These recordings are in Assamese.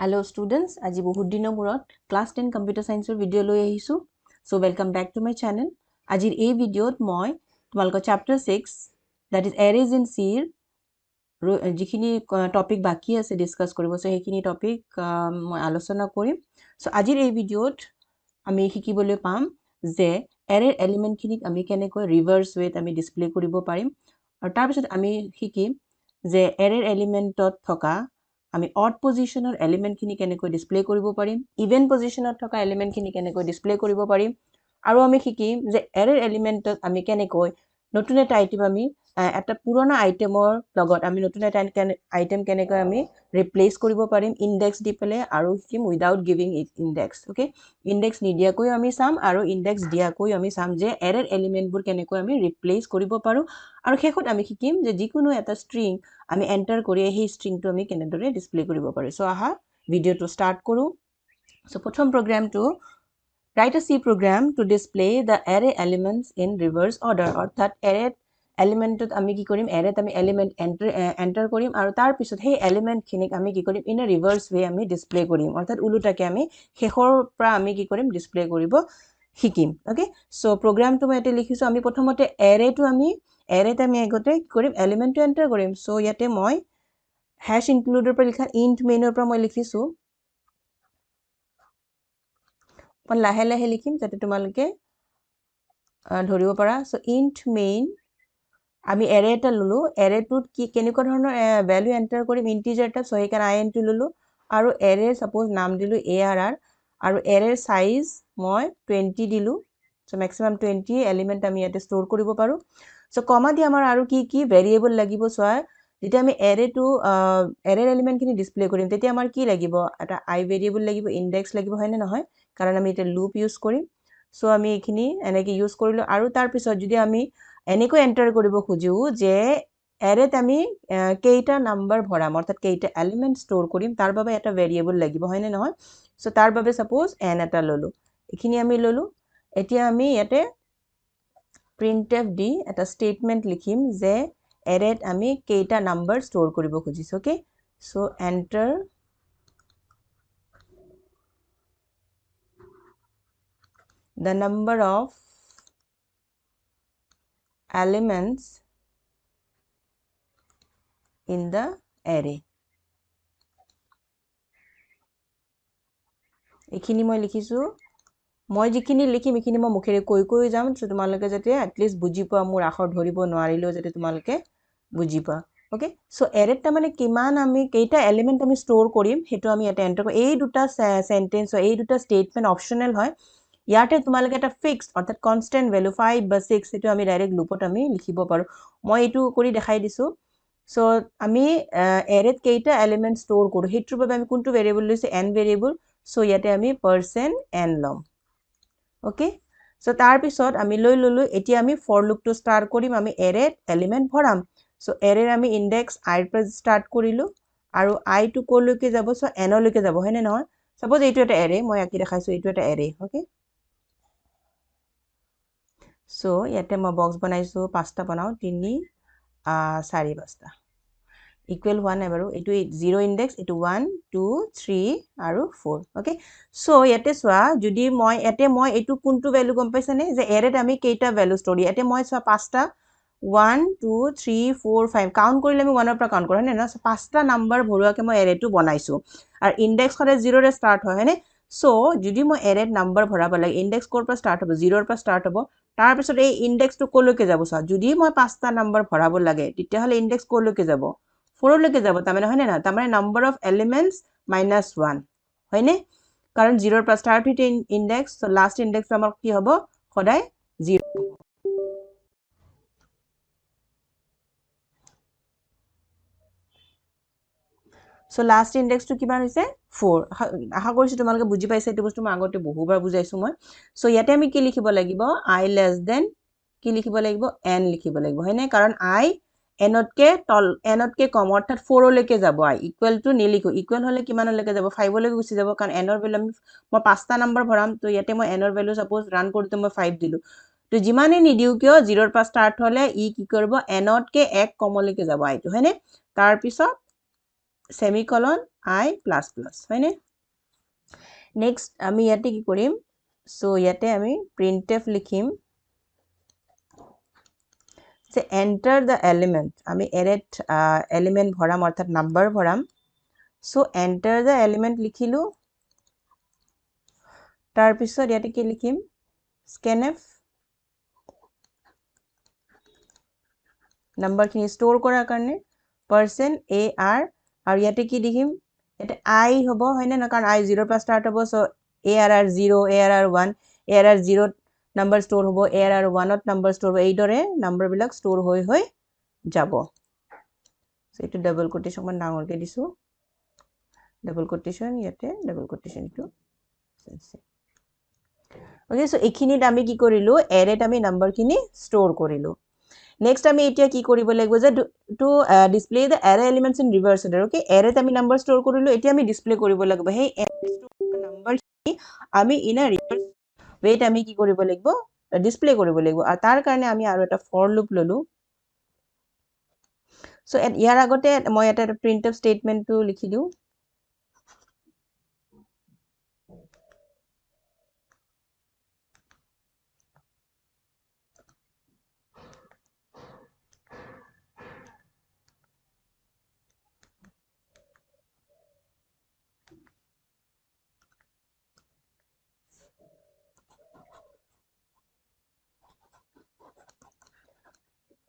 Hello students, আজি বহুত দিনৰ মূৰত ক্লাছ 10 কম্পিউটাৰ সায়েন্সৰ ভিডিও লৈ আহিছো। So welcome back to my channel. আজিৰ এই ভিডিওত মই তোমালোকৰ chapter 6 that is arrays in C যিখিনি টপিক বাকি আছে ডিসকাস কৰিব সো সেইখিনি টপিক মই আলোচনা কৰিম। সো আজিৰ এই ভিডিওত আমি শিকিবলৈ পাম যে array এলিমেন্ট খিনিক আমি কেনেকৈ ৰিভাৰ্স ৱেত আমি ডিসপ্লে কৰিব পাৰিম আৰু তাৰ পিছত আমি শিকিম যে array এলিমেন্টত থকা আমি odd positioner element খিনি কেনেকৈ ডিসপ্লে কৰিব পাৰিম even positionত থকা element খিনি কেনেকৈ ডিসপ্লে কৰিব পাৰিম আৰু আমি শিকিম যে array elementত আমি কেনেকৈ নতুন এটা আইটেম আমি এটা পুৰণা আইটেমৰ লগত আমি নতুন এটা আইটেম কেনেকৈ আমি ৰিপ্লেস কৰিব পাৰিম ইনডেক্স দি পেলে আৰু শিকিম without giving index okay index নিদিয়াকৈ আমি চাম আৰু ইনডেক্স দিয়াকৈ আমি চাম যে array এলিমেন্টবোৰ কেনেকৈ আমি ৰিপ্লেস কৰিব পাৰো আৰু শেষত আমি শিকিম যে যিকোনো এটা স্ট্ৰিং আমি এন্টাৰ কৰি এই স্ট্ৰিংটো আমি কেনেদৰে ডিসপ্লে কৰিব পাৰো সো আহা ভিডিওটো স্টাৰ্ট কৰো সো প্ৰথম প্ৰগ্ৰামটো write a C program to display the array elements in reverse order অৰ্থাৎ array এলিমেন্টত আমি কি কৰিম arrayত আমি এলিমেন্ট এন্টাৰ কৰিম আৰু তাৰ পিছত সেই এলিমেন্ট খিনিক আমি কি কৰিম ইন আ ৰিভাৰ্স ৱে আমি ডিসপ্লে কৰিম অৰ্থাৎ উলুটাকে আমি শেষৰ পৰা আমি কি কৰিম ডিসপ্লে কৰিব শিকিম ওকে সো প্ৰগ্ৰামটো মই এতে লিখিছো আমি প্ৰথমতে arrayটো আমি arrayত আমি আগতে কি কৰিম এলিমেন্টটো এন্টাৰ কৰিম সো ইয়াতে মই hash includeৰ পৰা লিখা int mainৰ পৰা মই লিখিছো মই লাহে লাহে লিখিম যাতে তোমালোকে ধৰিব পাৰা সো int main আমি array এটা ললো arrayটোত কি কেনেকুৱা ধৰণৰ ভ্যালু এন্টাৰ কৰিম ইন্টিজাৰ টাইপ সো সেইকাৰণে int ললো আৰু array সাপোজ নাম দিলো arr আৰু array সাইজ মই 20 দিলো সো ম্যাক্সিমাম 20 এলিমেন্ট আমি ইয়াতে ষ্টৰ কৰিব পাৰো সো কমা দি আমাৰ আৰু কি কি ভেৰিয়েবল লাগিব সো যেতিয়া আমি array এলিমেন্ট খিনি ডিসপ্লে কৰিম তেতিয়া আমাৰ কি লাগিব এটা I ভেৰিয়েবল লাগিব ইনডেক্স লাগিব হয় নে নহয় কাৰণ আমি এটা লুপ ইউজ কৰিম সো আমি এখিনি এনেকে ইউজ কৰিলো আৰু তাৰ পিছত যদি আমি এনেকৈ এন্টাৰ কৰিব খুজিও যে arrayত আমি কেইটা নাম্বাৰ ভৰাম অৰ্থাৎ কেইটা এলিমেন্ট ষ্টৰ কৰিম তাৰ বাবে এটা ভেৰিয়েবল লাগিব হয় নে নহয় সো তাৰ বাবে সাপোজ n এটা ললো এখিনি আমি ললো এতিয়া আমি ইয়াতে printf দি এটা স্টেটমেন্ট লিখিম যে arrayত আমি কেইটা নাম্বাৰ ষ্টৰ কৰিব খুজিছো okay so enter the number of elements in the array এখিনি মই লিখিছো মই যিখিনি লিখিম এখিনি মই মুখেৰে কৈ যাম সো তোমালোকে যাতে at least বুজি পোৱা মোৰ আখৰ ধৰিব নোৱাৰিলেও যাতে তোমালোকে বুজি পোৱা ওকে সো arrayত মানে কিমান আমি কেইটা এলিমেন্ট আমি ষ্টৰ কৰিম হেতু আমি এটা এন্টাৰ কৰিম এই দুটা সেন্টেন্স এই দুটা স্টেটমেন্ট অপশনাল হয় ইয়াতে তোমালোকে এটা ফিক্সড অৰ্থাৎ কনস্ট্যান্ট ভ্যালু 5 বা 6 এটো আমি ডাইৰেক্ট লুপত আমি লিখিব পাৰো মই এটো কৰি দেখাই দিছো সো আমি arrayত কেইটা এলিমেন্ট ষ্টৰ কৰো হেতুৰ বাবে আমি কোনটো ভেৰিয়েবল লৈছে n ভেৰিয়েবল সো ইয়াতে আমি %n লম ওকে সো তাৰ পিছত আমি লৈ ললো এতিয়া আমি ফৰ লুপটো স্টাৰ্ট কৰিম আমি arrayত এলিমেন্ট ভৰাম সো arrayৰ আমি ইনডেক্স i পৰা স্টাৰ্ট কৰিলো আৰু i টো কলৈকে যাব সো n লৈকে যাব হয় নে নহয় সাপোজ এইটো এটা array মই আকি দেখাইছো এইটো এটা array ওকে সো ইয়াতে মই বক্স বনাইছো পাঁচটা বনাও 3 4 পাঁচটা ইকুৱেল হোৱা নাই বাৰু এটো 0 ইনডেক্স এটো 1 2 3 আৰু 4 ওকে সো ইয়াতে সোৱা যদি মই এটো কোনটো ভ্যালু গম পাইছানে যে arrayত আমি কেইটা ভ্যালু ষ্টৰ ইয়াতে মই সোৱা পাঁচটা 1 2 3 4 5 কাউন্ট কৰিলে আমি 1 ৰ পৰা কাউন্ট কৰা হয় না পাঁচটা নাম্বাৰ ভৰুৱাকে মই arrayটো বনাইছো আৰু ইনডেক্স সদায় 0 ৰে ষ্টাৰ্ট হয় হয়নে সো যদি মই arrayত নাম্বাৰ ভৰাব লাগে ইনডেক্স কৰ পৰা ষ্টাৰ্ট হ'ব 0 ৰ পৰা ষ্টাৰ্ট হ'ব তাৰ পিছত এই ইনডেক্সটো কলৈকে যাব সোৱা যদি মই পাঁচটা নাম্বাৰ ভৰাব লাগে তেতিয়া হলে ইনডেক্স কলৈকে যাব 4 লৈকে যাব তামানে হয় না তামানে নাম্বাৰ অফ এলিমেন্টস -1 হয়নে কাৰণ 0 ৰ পৰা ষ্টাৰ্ট হৈছে ইনডেক্স সো লাষ্ট ইনডেক্স আমাৰ কি হ'ব সদায় 0 সো লাষ্ট ইনডেক্সটো কিমান হৈছে 4 আশা কৰিছো তোমালোকে বুজি পাইছা এটো বস্তু মই আগতে বহুবাৰ বুজাইছো মই সো ইয়াতে আমি কি লিখিব লাগিব I less than কি লিখিব লাগিব n লিখিব লাগিব হয়নে কাৰণ I n তকে কম অৰ্থাৎ 4 লৈকে যাব I ইকুৱেল টু নিলিখো ইকুৱেল হলে কিমান লৈকে যাব 5 লৈকে গুচি যাব কাৰণ n ৰ ভ্যালু মই পাঁচটা নাম্বাৰ ভৰাম তো ইয়াতে মই n ৰ ভ্যালু সাপোজ ৰান কৰোতে মই 5 দিলো তো যিমানে নিদিও কিয় 0 ৰ পৰা ষ্টাৰ্ট হলে ই কি কৰিব n তকে 1 কমলৈকে যাব I টো হয়নে তাৰ পিছত সেমিকলন I প্লাস প্লাস হয়নে নেক্সট আমি ইয়াতে কি কৰিম সো ইয়াতে আমি printf লিখিম যে enter the element আমি arrayত element ভৰাম অৰ্থাৎ নাম্বাৰ ভৰাম সো enter the element লিখিলো তাৰ পিছত ইয়াতে কি লিখিম scanf নাম্বাৰ খিনি ষ্টৰ কৰাৰ কাৰণে %ar আৰু ইয়াতে কি লিখিম এটা I হ'ব হয়নে না কাৰণ I 0 পৰা স্টাৰ্ট হ'ব so ARR 0 ARR 1 ARR 0 number store হ'ব ARR 1 ত নাম্বাৰ ষ্টৰ হ'ব এই দৰে নাম্বাৰ বিলাক ষ্টৰ হৈ যাব সো এটো ডাবল কোটেশন মান ডাঙৰকে দিছো ডাবল কোটেশন ইয়াতে double quotation two okay so এখিনিত আমি কি কৰিলো এৰেত আমি নাম্বাৰ খিনি ষ্টৰ কৰিলো নেক্সট আমি এতিয়া কি কৰিব লাগিব যে to display the array elements in reverse order okay এৰেত আমি নাম্বাৰ ষ্টৰ কৰিলো এতিয়া আমি ডিসপ্লে কৰিব লাগিব হেই নাম্বাৰ খিনি আমি ইন আ ৰিভাৰ্স ৱেট আমি কি কৰিব লাগিব ডিসপ্লে কৰিব লাগিব আৰু তাৰ কাৰণে আমি আৰু এটা ফৰ লুপ ললো সো ইয়াৰ আগতে মই এটা প্ৰিন্টফ স্টেটমেন্টটো লিখি দিও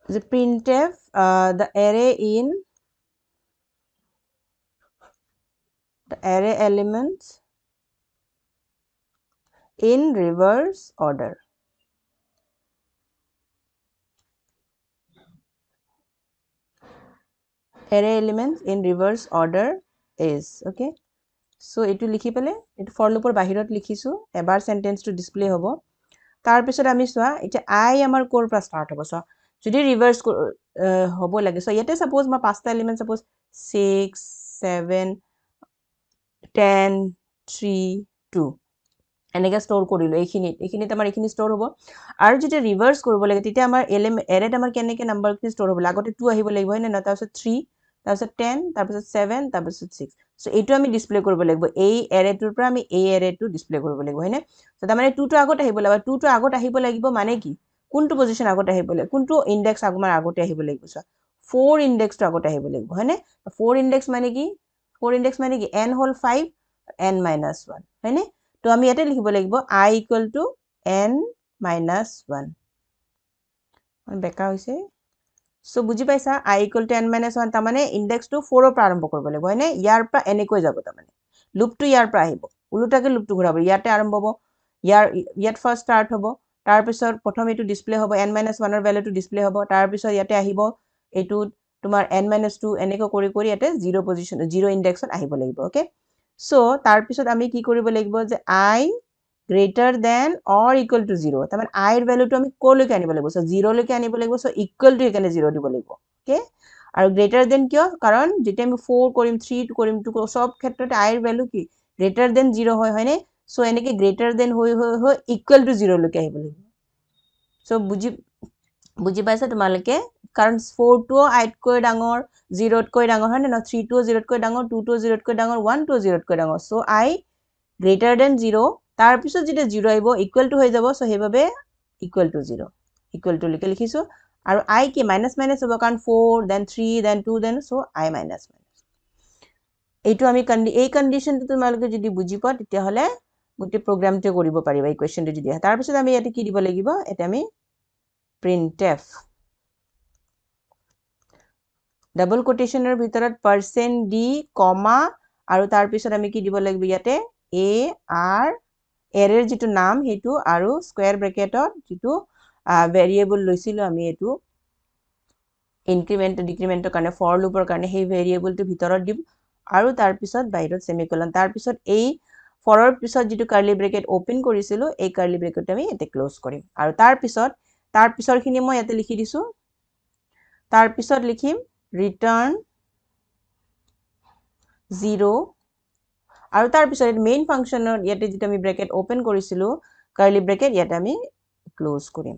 the printf the array in the array elements in reverse order array elements in reverse order is okay so etu likhi pele etu for loop or bahirot likhisu ebar sentence to display hobo tar pisot ami soa eta I amar core pra start hobo so jodi reverse hobo lage so yete suppose ma pasta element suppose 6 7 10 3 2 এনেকে ষ্টৰ কৰিলো এইখিনিত আমাৰ এইখিনি ষ্টৰ হ'ব আৰু যেতিয়া ৰিভাৰ্স কৰিব লাগে তেতিয়া আমাৰ এৰেত আমাৰ কেনেকে নাম্বাৰ কি ষ্টৰ হ'ব আগতে 2 আহিব লাগিব হয় না তাৰপিছত 3 তাৰপিছত 10 তাৰপিছত 7 তাৰপিছত 6 সো এইটো আমি ডিসপ্লে কৰিব লাগিব এই এৰেটোৰ পৰা আমি এই এৰেটো ডিসপ্লে কৰিব লাগিব হয়নে সো তাৰ মানে 2 টো আগত আহিব লাগিব 2 টো আগত আহিব লাগিব মানে কি কোনটো পজিশন আগত আহিব লাগিব কোনটো ইনডেক্স আগমাৰ আগতে আহিব লাগিব সো 4 ইনডেক্স টো আগত আহিব লাগিব হয়নে 4 ইনডেক্স মানে কি 4 ইনডেক্স মানে কি n হল 5 n - 1 হয়নে তো আমি ইয়াতে লিখিব লাগিব I equal to n minus 1 বেকা হৈছে সো বুজি পাইছা I equal to n minus 1 তাৰ মানে ইনডেক্স টো 4 ৰ পৰা আৰম্ভ কৰিব লাগিব হয়নে ইয়াৰ পৰা এনেকৈ যাব তাৰ মানে লুপটো ইয়াৰ পৰা আহিব উলুটাকে লুপটো ঘূৰাব ইয়াতে আৰম্ভ হ'ব ইয়াত ফাৰ্স্ট স্টাৰ্ট হ'ব তাৰ পিছত প্ৰথম এটো ডিসপ্লে হ'ব n minus 1 ৰ ভ্যালুটো ডিসপ্লে হ'ব তাৰ পিছত ইয়াতে আহিব এটো তোমাৰ n minus 2 এনেকৈ কৰি কৰি ইয়াতে 0 পজিশন 0 ইনডেক্সত আহিব লাগিব ওকে সো তাৰ পিছত আমি কি কৰিব লাগিব যে I greater than or equal to 0 তাৰ মানে I ৰ ভ্যালুটো আমি কলৈকে আনিব লাগিব সো 0 লৈকে আনিব লাগিব সো ইকুৱেল টু এখানে 0 দিব লাগিব ওকে আৰু গ্ৰেটাৰ দেন কিয় কাৰণ যেতিয়া আমি 4 কৰিম 3 কৰিম 2 সব ক্ষেত্ৰতে I ৰ ভ্যালু কি গ্ৰেটাৰ দেন 0 হয়নে সো এনেকে গ্ৰেটাৰ দেন হৈ ইকুৱেল টু 0 লৈকে আহিব লাগিব সো বুজি পাইছা তোমালকে কাৰণ 4 টো I তকৈ ডাঙৰ 0 তকৈ ডাঙৰ হয় না 3 টো 0 তকৈ ডাঙৰ 2 টো 0 তকৈ ডাঙৰ 1 টো 0 তকৈ ডাঙৰ সো I greater than 0 তাৰ পিছত যেতিয়া 0 আহিব ইকুৱেল টু হৈ যাব সো হেইভাবে ইকুৱেল টু 0 ইকুৱেল টু লিখে লিখিছো আৰু I কি মাইনাস মাইনাস হ'ব কাৰণ 4 then 3 then 2 then so I minus এইটো আমি এই কন্ডিশনটো তোমালকে যদি বুজি পাও তেতিয়া হলে গোটে প্ৰগ্ৰামটো কৰিব পাৰিবা এই কোৱেশ্চনটো যদি তাৰ পিছত আমি ইয়াতে কি দিব লাগিব এটা আমি printf ডাবল কোটেশনৰ ভিতৰত %d কমা আৰু তাৰ পিছত আমি কি দিব লাগিব ইয়াতে ar এৰেৰ যেটো নাম হেতু আৰু স্কয়াৰ ব্ৰেকেটত যেটো ভেৰিয়েবল লৈছিলো আমি এটো ইনক্ৰিমেন্ট ডিক্ৰিমেন্টৰ কাৰণে ফৰ লুপৰ কাৰণে সেই ভেৰিয়েবলটো ভিতৰত দিম আৰু তাৰ পিছত বাহিৰত সেমিকলন তাৰ পিছত এই ফৰৰ পিছত যেটো কাৰ্লি ব্ৰেকেট ওপেন কৰিছিলো এই কাৰ্লি ব্ৰেকেট আমি এতে ক্লোজ কৰিম আৰু তাৰ পিছৰখিনি মই ইয়াতে লিখি দিছো তাৰ পিছত লিখিম return 0 আৰু তাৰ পিছত মেইন ফাংচনৰ ইয়াতে যেটো আমি ব্ৰেকেট ওপেন কৰিছিলো কাৰ্লি ব্ৰেকেট ইয়াতে আমি ক্লোজ কৰিম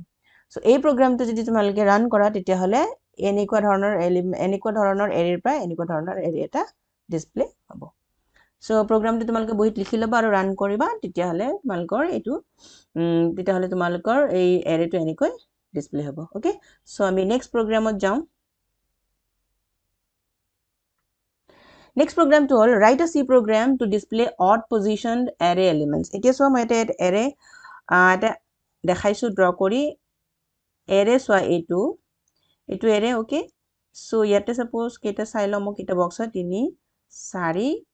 সো এই প্ৰগ্ৰামটো যদি তোমালকে ৰান কৰা তেতিয়া হলে এনেকুৱা ধৰণৰ এৰেৰ পৰা এনেকুৱা ধৰণৰ এৰে এটা ডিসপ্লে হ'ব সো প্ৰগ্ৰামটো তোমালোকে বহিত লিখি ল'বা আৰু ৰান কৰিবা তেতিয়াহলে তোমালোকৰ এই এৰেটো এনেকৈ ডিসপ্লে হ'ব ওকে সো আমি নেক্সট প্ৰগ্ৰামত যাওঁ Next program to all, write a C program to display odd positioned array elements. It is so my array dekhaisu draw kori array so a2 array okay. So yete suppose keta silom kita box 3 4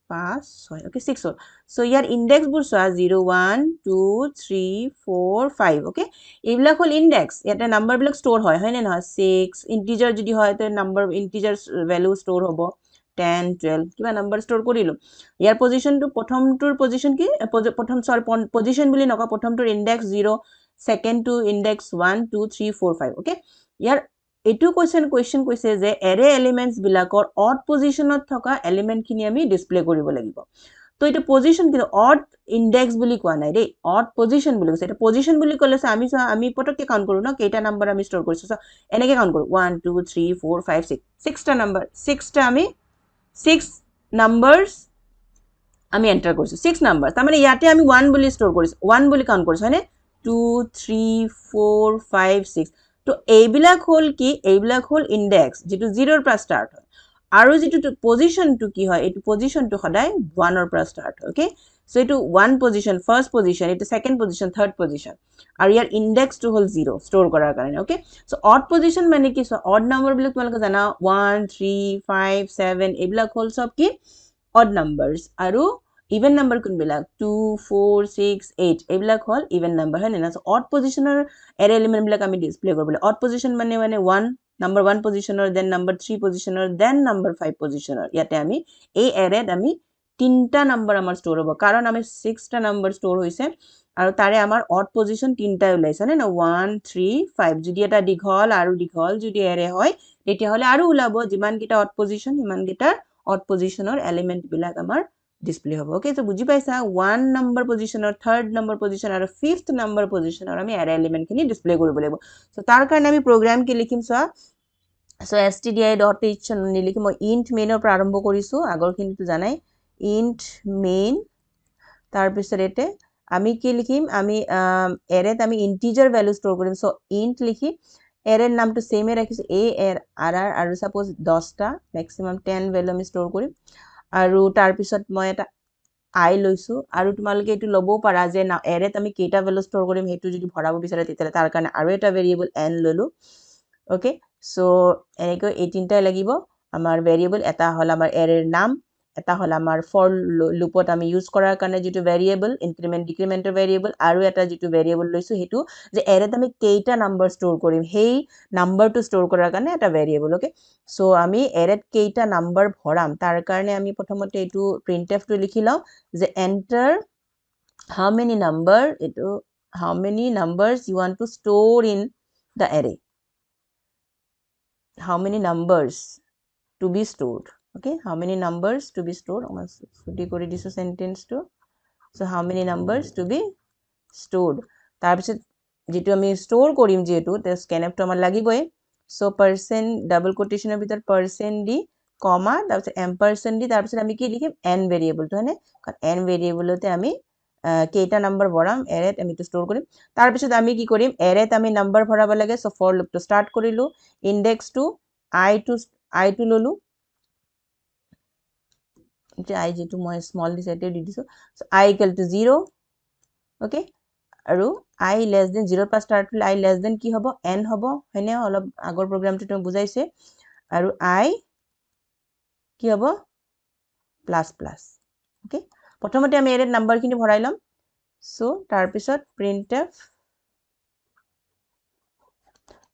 5 6 okay 6 hol. So your index bur so 0 1 2 3 4 5 okay. Ebilak hol index yete number bilak store hoy hoy na 6 integer jodi hoy to number integer value store hobo 10 12 কিবা নাম্বার স্টোর করিলো ইয়ার পজিশন টু প্রথমটোর পজিশন কি প্রথম সরি পজিশন বুলি নক প্রথমটোর index 0 second two index 1 2 3 4 5 okay ইয়ার এটু কোয়েশ্চন কৈছে যে এৰে এলিমেন্টস বিলাকৰ অড পজিশনত থকা এলিমেন্ট খিনি আমি ডিসপ্লে কৰিব লাগিব তো এটা পজিশন কিন্তু অড ইনডেক্স বুলি কোৱা নাই ৰে অড পজিশন বুলি কৈছে এটা পজিশন বুলি ক'লে আমি পটককে কাউন্ট কৰো ন কেইটা নাম্বাৰ আমি স্টোৰ কৰিছো সো এনেকে কাউন্ট কৰো 1 2 3 4 5 6 6টা নাম্বার 6টা আমি 6 numbers আমি এন্টার করছি 6 নাম্বার তার মানে ইয়াতে আমি 1 বলি স্টোর করিছি 1 বলি কাউন্ট করিছি মানে 2 3 4 5 6 তো এইবিলাক হল কি এইবিলাক হল ইনডেক্স যেটো 0 ৰ পৰা স্টাৰ্ট হয় আৰু যেটো পজিশন টু কি হয় এটো পজিশন টু সদায় 1 ৰ পৰা স্টাৰ্ট হয় ওকে সো এটো 1 পজিশন ফাৰ্স্ট পজিশন এটো সেকেন্ড পজিশন থাৰ্ড পজিশন আৰু ইয়াৰ ইনডেক্স টু হল 0 স্টোৰ কৰাৰ কাৰণে ওকে সো অড পজিশন মানে কি সো অড নাম্বার বিলাক তোমালোকে জানা 1 3 5 7 এইবিলাক হল সব কি অড নাম্বাৰস আৰু ইভেন নাম্বার কোনবিলাক 2 4 6 8 এইবিলাক হল ইভেন নাম্বার হয় না সো অড পজিশনৰ এৰে এলিমেন্ট বিলাক আমি ডিসপ্লে কৰিব লাগে অড পজিশন মানে 1 number 1 positioner then number 3 positioner then number 5 positioner ইয়াতে আমি এই এৰেত আমি তিনটা নাম্বাৰ আমাৰ স্টোৰ হ'ব কাৰণ আমি 6টা নাম্বাৰ স্টোৰ হৈছে আৰু তাৰে আমাৰ অড পজিশন তিনটা ওলাইছে না 1 3 5 যদি এটা দীঘল আৰু দীঘল যদি এৰে হয় তেতিয়া হলে আৰু ওলাব যিমান কিটা অড পজিশন ইমান কিটা অড পজিশনৰ এলিমেন্ট বিলাক আমাৰ ডিসপ্লে হ'ব ওকে সো বুজি পাইছা 1 নাম্বাৰ পজিশনৰ থাৰ্ড নাম্বাৰ পজিশন আৰু ফিফথ নাম্বাৰ পজিশনৰ আমি এৰে এলিমেন্ট খিনি ডিসপ্লে কৰিব লাগিব সো তাৰ কাৰণে আমি প্ৰগ্ৰাম কি লিখিম সো So stdi.h নিলিখি মই int main পৰা আৰম্ভ কৰিছো আগৰ খিনিটো জানাই int main তাৰ পিছত এতে আমি কি লিখিম আমি এৰেত আমি ইন্টিজাৰ ভ্যালু স্টোৰ কৰিম সো int লিখি এৰেৰ নামটো সেমে ৰাখিছো a r আৰু সাপোজ 10টা ম্যাক্সিমাম 10 ভ্যালু আমি স্টোৰ কৰিম আৰু তাৰ পিছত মই এটা i লৈছো আৰু তোমালোকে এটো লবও পাৰা যে না এৰেত আমি কেইটা ভ্যালু স্টোৰ কৰিম হেতু যদি ভৰাব বিচাৰে তেতিয়া তাৰ কাৰণে আৰু এটা ভেৰিয়েবল n ললো ওকে সো এনেকৈ এই তিনটাই লাগিব আমাৰ ভেৰিয়েবল এটা হল আমাৰ এৰেৰ নাম এটা হল আমাৰ ফৰ লুপত আমি ইউজ কৰাৰ কাৰণে যেটো ভেৰিয়েবল ইনক্ৰিমেন্ট ডিক্ৰিমেন্টৰ ভেৰিয়েবল আৰু এটা যেটো ভেৰিয়েবল লৈছো হেতু যে এৰেত আমি কেইটা নাম্বাৰ স্টোৰ কৰিম হেই নাম্বাৰটো স্টোৰ কৰাৰ কাৰণে এটা ভেৰিয়েবল ওকে সো আমি এৰেত কেইটা নাম্বাৰ ভৰাম তাৰ কাৰণে আমি প্ৰথমতে এটো printf টো লিখি লও যে enter how many number এটো how many numbers you want to store in the array how many numbers to be stored okay how many numbers to be stored ছুটি কৰি দিছো sentence to so how many numbers to be stored তাৰ পিছত যেটো আমি স্টোৰ কৰিম যেটো তে scanf টো আমাৰ লাগিবই so percent double quotation এৰ ভিতৰ percent দি কমা তাৰ পিছত ampersand দি তাৰ পিছত আমি কি লিখিম n ভেৰিয়েবল তো হয়নে কাৰণ n ভেৰিয়েবলতে আমি কেইটা নাম্বাৰ ভৰাম এৰেত আমি তো স্টোৰ কৰিম তাৰ পিছত আমি কি কৰিম এৰেত আমি নাম্বাৰ ভৰাব লাগে সো ফৰ লুপ টো স্টাৰ্ট কৰিলো index to i to ললো যে i যেটো মই স্মল দিছেতে দি দিছো so i equal to 0 okay আৰু i less than 0 পৰা স্টার্ট হলে i less than কি হ'ব n হ'ব হয়নে অলপ আগৰ প্ৰগ্ৰামটো তুমি বুজাইছে আৰু i কি হ'ব প্লাস প্লাস ওকে প্ৰথমতে আমি এৰেত নাম্বাৰ খিনি ভৰাই লম সো তাৰ পিছত printf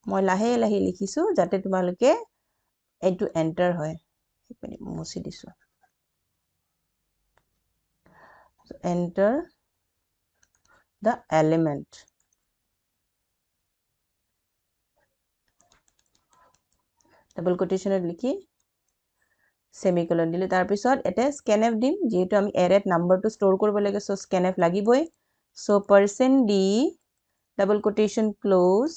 মই লাহে লাহে লিখিছো যাতে তোমালোকে এটো এন্টাৰ হয় মুছি দিছো enter the element ডাবল কোটেশনত লিখি সেমিকোলন দিলে তাৰ পিছত এতে scanf দিম যেহেতু আমি এৰেত নাম্বাৰটো স্টোৰ কৰিব লাগে সো scanf লাগিবই so percent d double quotation close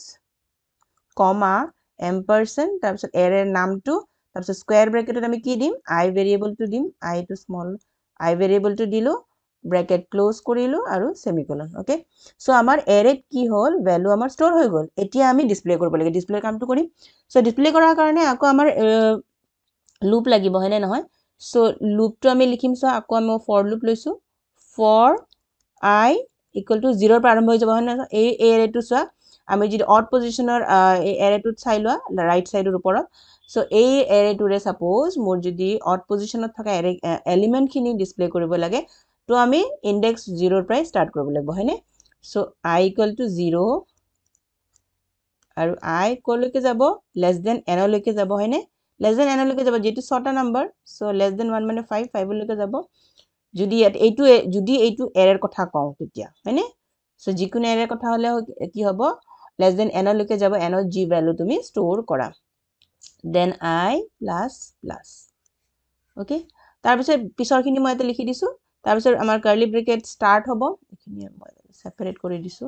comma ampersand তাৰ পিছত এৰেৰ নামটো তাৰপিছত স্কোয়াৰ ব্ৰেকেটত আমি কি দিম I ভেৰিয়েবলটো দিম I টো স্মল I ভেৰিয়েবলটো দিলো ব্ৰেকেট ক্লোজ কৰিলো আৰু সেমিকোলন ওকে সো আমাৰ এৰেত কি হল ভ্যালু আমাৰ ষ্টৰ হৈ গল এতিয়া আমি ডিসপ্লে কৰিব লাগে ডিসপ্লে কামটো কৰিম সো ডিসপ্লে কৰাৰ কাৰণে আকৌ আমাৰ লুপ লাগিব হয়নে নহয় সো লুপটো আমি লিখিম সো আকৌ আমি ফৰ লুপ লৈছো ফৰ I equal to 0 পৰা আৰম্ভ হৈ যাব হয়নে এই এৰেটো চোৱা আমি যদি অড পজিশনৰ এই এৰেটোত চাই লোৱা ৰাইট সাইডৰ ওপৰত সো এই এৰেটোৰে সাপোজ মোৰ যদি অড পজিশনত থকা এলিমেন্ট খিনি ডিসপ্লে কৰিব লাগে তো আমি ইনডেক্স 0 ৰ পৰা স্টাৰ্ট কৰিব লাগিব হয়নে সো I equal to 0 আৰু I কলৈকে যাব less than n লৈকে যাব হয়নে less than n লৈকে যাব যেটো ছটা নাম্বাৰ সো less than 1 মানে 5 লৈকে যাব যদি এইটো এৰৰ কথা কওঁ তেতিয়া হয়নে সো যিকোনো এৰৰ কথা হলে কি হ'ব less than n লৈকে যাব n ৰ যি ভ্যালু তুমি ষ্টৰ কৰা then I plus ওকে তাৰ পিছৰখিনি মই এটা লিখি দিছো তাৰ পিছত আমাৰ কাৰ্লি ব্ৰেকেট স্টাৰ্ট হ'ব এখিনি মই সেপাৰেট কৰি দিছো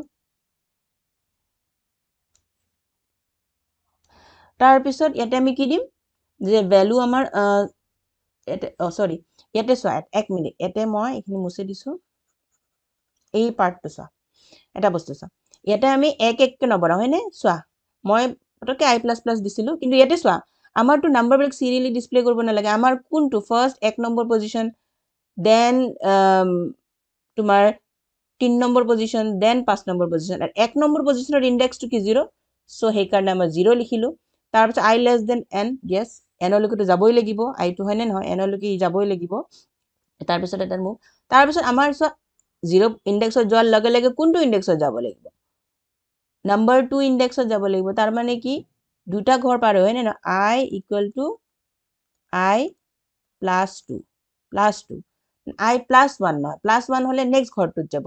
তাৰ পিছত ইয়াতে আমি কি দিম যে ভ্যালু আমাৰ সৰি ইয়াতে চোৱা এক মিনিট ইয়াতে মই এখিনি মুছি দিছো এই পাৰ্টটো চোৱা এটা বস্তু চোৱা ইয়াতে আমি এক কে নবৰা হয়নে চোৱা মই পটকে I++ দিছিলো কিন্তু ইয়াতে চোৱা আমাৰটো নাম্বাৰ বিলাক সিৰিয়ালি ডিসপ্লে কৰিব নালাগে আমাৰ কোনটো ফাৰ্স্ট এক নম্বৰ পজিশন দেন তোমাৰ 3 নম্বৰ পজিশন দেন 5 নম্বৰ পজিশন আৰু 1 নম্বৰ পজিশনৰ ইনডেক্সটো কি 0 সো সেই কাৰণে আমি 0 লিখিলো তাৰ পিছত I less than n yes n লৈকে যাবই লাগিব I টো হয়নে নহয় n লৈকে যাবই লাগিব তাৰ পিছত এটা মুভ তাৰ পিছত আমাৰ 0 ইনডেক্সত যোৱাৰ লগে লগে কোনটো ইনডেক্সত যাব লাগিব নাম্বাৰ 2 ইনডেক্সত যাব লাগিব তাৰ মানে কি দুটা ঘৰ পাৰ হয় না I equal to I plus 2 I plus 1 নহয় plus 1 হলে নেক্সট ঘৰটোত যাব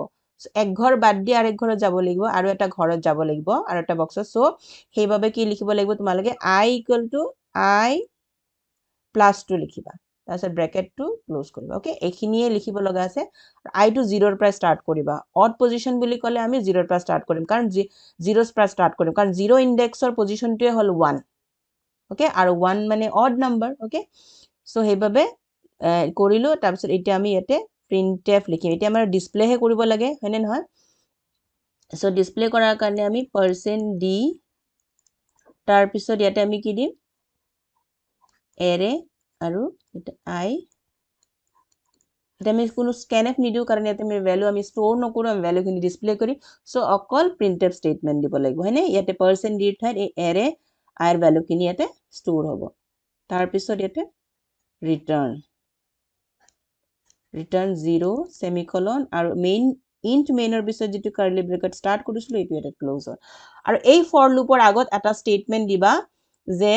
এক ঘৰ বাদ দি আৰেক ঘৰত যাব লাগিব আৰু এটা ঘৰত যাব লাগিব আৰু এটা বক্সত সো সেইভাবে কি লিখিব লাগিব তোমালকে I equal to I plus 2 লিখিবা তাৰপিছত ব্ৰেকেটটো ক্লোজ কৰিবা ওকে এইখিনিয়ে লিখিব লগা আছে I টো 0 ৰ পৰা স্টাৰ্ট কৰিবা অড পজিশন বুলি ক'লে আমি 0 ৰ পৰা স্টাৰ্ট কৰিম কাৰণ 0 ৰ পৰা স্টাৰ্ট কৰিম কাৰণ 0 ইনডেক্সৰ পজিশনটোৱে হল 1 ওকে আৰু 1 মানে অড নাম্বাৰ ওকে সো সেইভাবে কৰিলো তাৰপিছত এতিয়া আমি ইয়াতে printf লিখিম এতিয়া আমাৰ ডিসপ্লে হে কৰিব লাগে হয়নে নহয় সো ডিসপ্লে কৰাৰ কাৰণে আমি %d তাৰ পিছত ইয়াতে আমি কি দিম এৰে আৰু এটা I এটা আমি কোনো scanf নিদিও কাৰণ ইয়াতে আমি ভ্যালু আমি ষ্টৰ নকৰো আমি ভ্যালু খিনি ডিসপ্লে কৰিম সো অকল printf স্টেটমেন্ট দিব লাগিব হয়নে ইয়াতে %d ৰ ঠাইত এই এৰে I ৰ ভ্যালু খিনি ইয়াতে ষ্টৰ হ'ব তাৰ পিছত ইয়াতে return 0 semicolon আৰু int mainৰ পিছত যেটো কাৰ্লি ব্ৰেকেট স্টাৰ্ট কৰিছিলো এটো এটা ক্লোজ হয় আৰু এই ফৰ লুপৰ আগত এটা স্টেটমেন্ট দিবা যে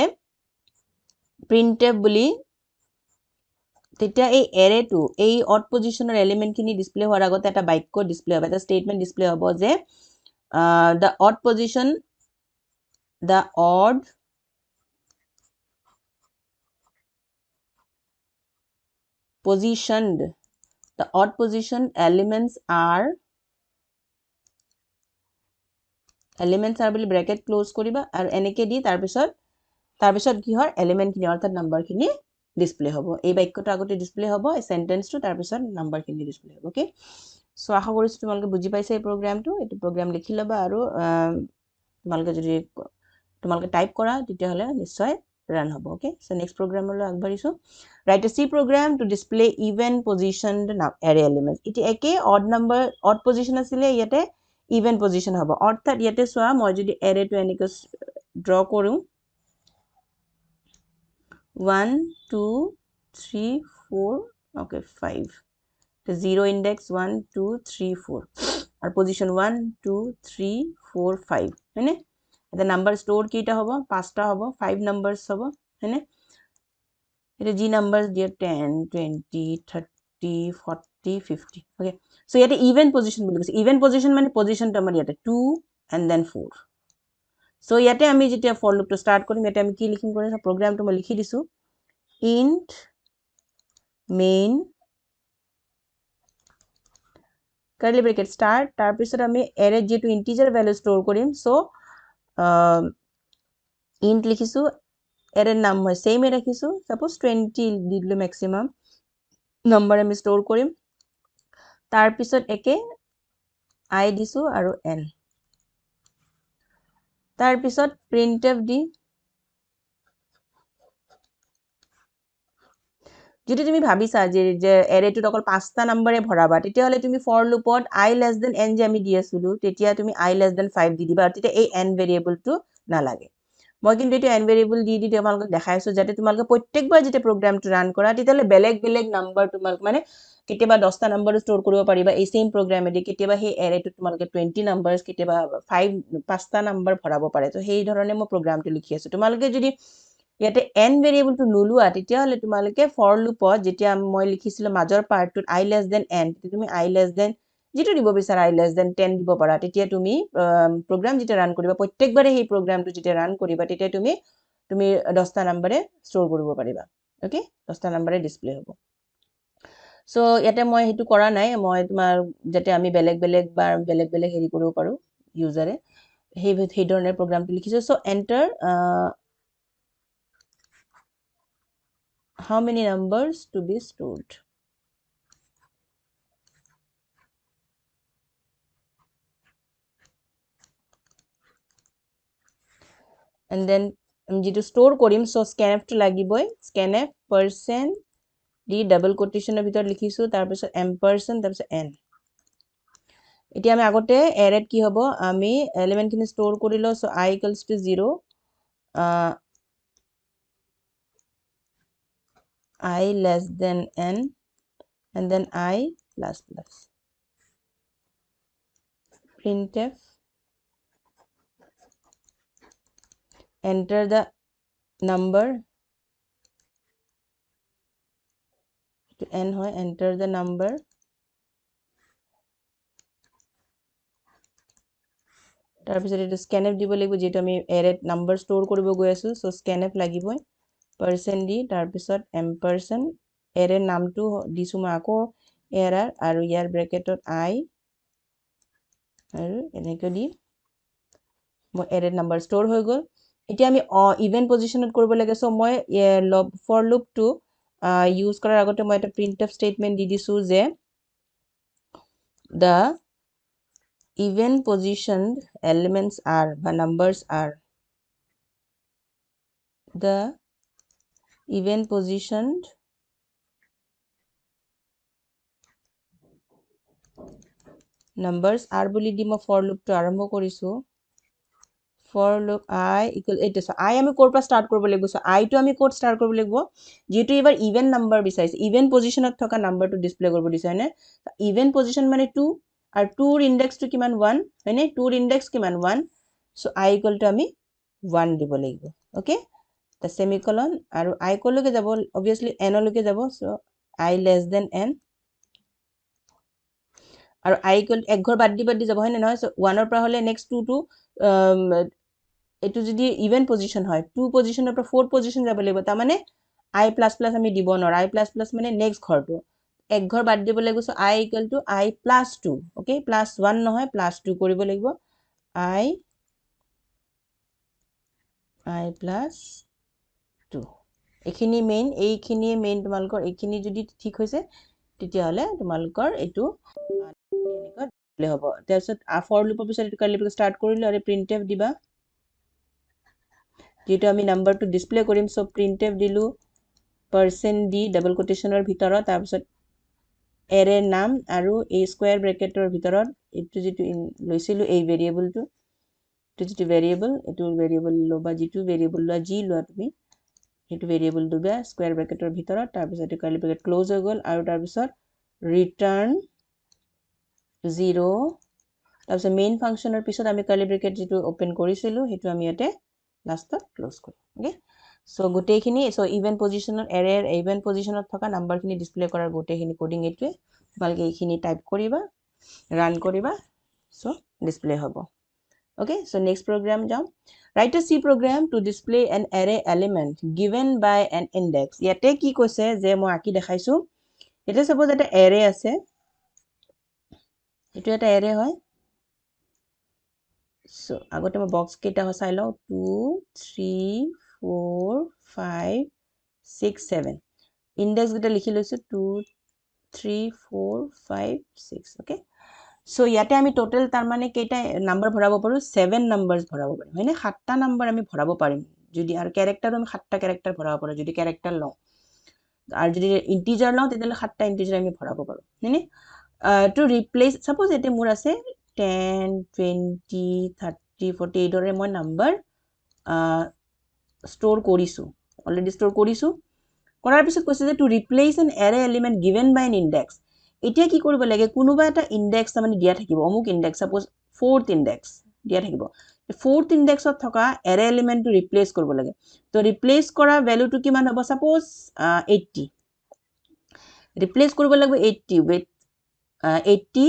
printf বুলি তেতিয়া এই এৰেটো এই অড পজিশনৰ এলিমেন্ট খিনি ডিসপ্লে হোৱাৰ আগত এটা বাক্য ডিসপ্লে হ'ব এটা স্টেটমেন্ট ডিসপ্লে হ'ব যে the odd position elements are বুলি ব্ৰেকেট ক্লোজ কৰিবা আৰু এনেকে দি তাৰ পিছত কি হয় এলিমেন্ট খিনি অৰ্থাৎ নাম্বাৰ খিনি ডিসপ্লে হ'ব এই বাক্যটো আগতে ডিসপ্লে হ'ব এই সেন্টেন্সটো তাৰ পিছত নাম্বাৰ খিনি ডিসপ্লে হ'ব ওকে সো আশা কৰিছো তোমালোকে বুজি পাইছে এই প্ৰগ্ৰামটো এটো প্ৰগ্ৰাম লিখি লবা আৰু তোমালোকে যদি তোমালোকে টাইপ কৰা তেতিয়া হলে নিশ্চয় run হ'ব okay so next program লৈ আগবাঢ়িছো write a C program to display even positioned array elements ইতি একে odd position আছিলে ইয়াতে even position হ'ব অৰ্থাৎ ইয়াতে চোৱা মই যদি array টো এনেকৈ draw কৰো 1 2 3 4 okay 5 0 index 1 2 3 4 আৰু position 1 2 3 4 5 হয়নে এটা নাম্বার স্টোর কিটা হ'ব পাঁচটা হ'ব 5 নাম্বারস হ'ব হয়নে এটা জি নাম্বারস দিয়ে 10 20 30 40 50 ওকে সো ইয়াতে ইভেন পজিশন বুলি কৈছে ইভেন পজিশন মানে পজিশনটো আমাৰ ইয়াতে 2 and then 4 সো ইয়াতে আমি যেতিয়া ফৰ লুপটো স্টাৰ্ট কৰিম ইয়াতে আমি কি লিখিম কৰিম প্ৰগ্ৰামটো মই লিখি দিছো int main curly bracket start তাৰ পিছত আমি array যেটো ইন্টিজাৰ ভ্যালু ষ্টৰ কৰিম সো int লিখিছো এৰেৰ নাম মই সেমে ৰাখিছো সাপোজ 20 দি দিলো ম্যাক্সিমাম নম্বৰ আমি ষ্টৰ কৰিম তাৰ পিছত একে I দিছো আৰু n তাৰ পিছত printf দি যদি তুমি ভাবিছা যে এৰেটোত অকল 5টা নম্বৰে ভৰাবা তেতিয়া হলে তুমি for লুপত I less than n যে আমি দি আছিলো তেতিয়া তুমি I less than 5 দি দিবা আৰু তেতিয়া এই n ভেৰিয়েবলটো নালাগে মই কিন্তু এটো n ভেৰিয়েবল দি তোমালোকক দেখাইছো যাতে তোমালোকে প্ৰত্যেকবাৰ যেতিয়া প্ৰগ্ৰামটো ৰান কৰা তেতিয়া হলে বেলেগ বেলেগ নম্বৰ তোমালোক মানে কেতিয়াবা 10টা নম্বৰ ষ্টৰ কৰিব পাৰিবা এই সেম প্ৰগ্ৰামেদি কেতিয়াবা সেই এৰেটো তোমালোকে 20 নম্বৰস কেতিয়াবা 5টা নম্বৰ ভৰাব পাৰে তো সেই ধৰণে মই প্ৰগ্ৰামটো লিখি আছো তোমালোকে যদি ইয়াতে n ভেৰিয়েবলটো নোলোৱা তেতিয়া হলে তোমালোকে ফৰ লুপত যেতিয়া মই লিখিছিলো মাজৰ পাৰ্টটোত I less than n তুমি I less than যেটো দিব বিচাৰা I less than 10 দিব পাৰা তেতিয়া তুমি প্ৰগ্ৰাম যেতিয়া ৰান কৰিবা প্ৰত্যেকবাৰে সেই প্ৰগ্ৰামটো যেতিয়া ৰান কৰিবা তেতিয়া তুমি 10টা নম্বৰে ষ্টৰ কৰিব পাৰিবা ওকে 10টা নম্বৰে ডিসপ্লে হ'ব সো ইয়াতে মই হেতু কৰা নাই মই তোমাৰ যাতে আমি বেলেগ বেলেগ হেৰি কৰিব পাৰো ইউজাৰে সেই ধৰণে প্ৰগ্ৰামটো লিখিছো so enter how many numbers to be stored and then যেটো ষ্টৰ কৰিম সো scanf টো লাগিবই scanf percent দি ডাবল কোটেশনৰ ভিতৰত লিখিছো তাৰ পিছত ampersand তাৰ পিছত n এতিয়া আমি আগতে এৰেত কি হ'ব আমি এলিমেন্ট খিনি ষ্টৰ কৰিলো so I equals to 0 I less than n and then I plus plus printf enter the number to n hoy enter the number তাৰ পিছত এটা scanf দিব লাগিব যেটো আমি এৰেত নম্বৰ ষ্টৰ কৰিব গৈ আছো সো scanf লাগিবই percent দি তাৰ পিছত ampersand এৰে নামটো দিছো মই আকৌ এৰাৰ আৰু ইয়াৰ ব্ৰেকেটত I আৰু এনেকৈ দি মই এৰে নম্বৰ ষ্টৰ হৈ গল এতিয়া আমি ইভেন পজিশনত কৰিব লাগে সো মই ফৰ লুপ টো ইউজ কৰাৰ আগতে মই এটা printf স্টেটমেন্ট দি দিছো যে the even positioned elements are বা numbers are the even positioned numbers are বুলি দি মই for loop টো আৰম্ভ কৰিছো for loop I equal এটা I আমি কোৰ পৰা স্টাৰ্ট কৰিব লাগিব সো I টো আমি কোড স্টাৰ্ট কৰিব লাগিব যেটো এবাৰ ইভেন নাম্বাৰ বিচাৰিছে ইভেন পজিশনত থকা নাম্বাৰটো ডিসপ্লে কৰিব দিছে হয়নে ইভেন পজিশন মানে 2 আৰু 2 ৰ ইনডেক্স টো কিমান 1 হয়নে 2 ৰ ইনডেক্স কিমান 1 সো I equal to আমি 1 দিব লাগিব ওকে the semicolon আৰু I কলৈকে যাব obviously n লৈকে যাব so I less than n আৰু I equal এক ঘৰ বাদ দি যাব হয় নহয় সো 1 ৰ পৰা হলে নেক্সট 2 টো এটো যদি ইভেন পজিশন হয় 2 পজিশনৰ পৰা 4 পজিশন যাব লাগিব তাৰ মানে I++ আমি দিব নোৱাৰো I++ মানে নেক্সট ঘৰটো এক ঘৰ বাদ দিব লাগিব so I equal to I+2 okay +1 নহয় +2 কৰিব লাগিব I+2 এখিনি মেইন তোমালকৰ এখিনি যদি ঠিক হৈছে তেতিয়া হলে তোমালকৰ এটো এনেকৈ ডিসপ্লে হ'ব তাৰপিছত ফৰ লুপৰ পিছত এটো কালি স্টাৰ্ট কৰিলো আৰু printf দিবা যেটো আমি নাম্বাৰটো ডিসপ্লে কৰিম সো printf দিলু percent দি ডাবল কোটেশনৰ ভিতৰত তাৰ পিছত এৰে নাম আৰু এই স্কয়াৰ ব্ৰেকেটৰ ভিতৰত এটো যেটো লৈছিলো এই ভেৰিয়েবলটো এটো যেটো ভেৰিয়েবল এটো ভেৰিয়েবল লবা যেটো ভেৰিয়েবল লোৱা জি লোৱা তুমি এটো ভেৰিয়েবল দুবা স্কয়াৰ ব্ৰেকেটৰ ভিতৰত তাৰ পিছত এটো কালি ব্ৰেকেট ক্লোজ হৈ গল আৰু তাৰ পিছত return 0 তাৰ পিছত মেইন ফাংচনৰ পিছত আমি কালি ব্ৰেকেট যেটো ওপেন কৰিছিলো হেতু আমি ইয়াতে লাষ্টত ক্লোজ কৰিম ওকে সো গোটেইখিনি সো ইভেন পজিশনৰ এৰেৰ ইভেন পজিশনত থকা নাম্বাৰখিনি ডিসপ্লে কৰাৰ গোটেইখিনি কোডিং এটোৱে ভালকে এইখিনি টাইপ কৰিবা ৰান কৰিবা সো ডিসপ্লে হ'ব okay so next program যাও write a c program to display an array element given by an index ইয়াতে কি কৈছে যে মই আকি দেখাইছো এটা suppose এটা array আছে এটো এটা array হয় so আগতে মই বক্স কেটা হসাই লও 2 3 4 5 6 7 index gita likhi loisu 2 3 4 5 6 okay so yate ami total tar mane keita number bharabo paru 7 numbers bharabo parim hoine 7 ta number ami bharabo parim jodi ar character ami 7 ta character bharabo paru jodi character law আর যদি ইন্টিজার লও তেতিয়ালে 7 টা ইন্টিজার আমি ভৰাব পাৰো হয়নে টু ৰিপ্লেস সাপোজ এতে মোৰ আছে 10 20 30 40 এই দৰে মই নাম্বাৰ স্টোৰ কৰিছো অলৰেডি স্টোৰ কৰিছো কৰাৰ পিছত কৈছে যে টু ৰিপ্লেস এন এৰে এলিমেন্ট গিভেন বাই এন ইনডেক্স এতিয়া কি কৰিব লাগে কোনোবা এটা ইনডেক্স মানে দিয়া থাকিব অমুক ইনডেক্স সাপোজ 4th ইনডেক্স দিয়া থাকিব 4th ইনডেক্সত থকা এৰে এলিমেন্টটো ৰিপ্লেস কৰিব লাগে তো ৰিপ্লেস কৰা ভ্যালুটো কিমান হ'ব সাপোজ 80 ৰিপ্লেস কৰিব লাগিব 80 with 80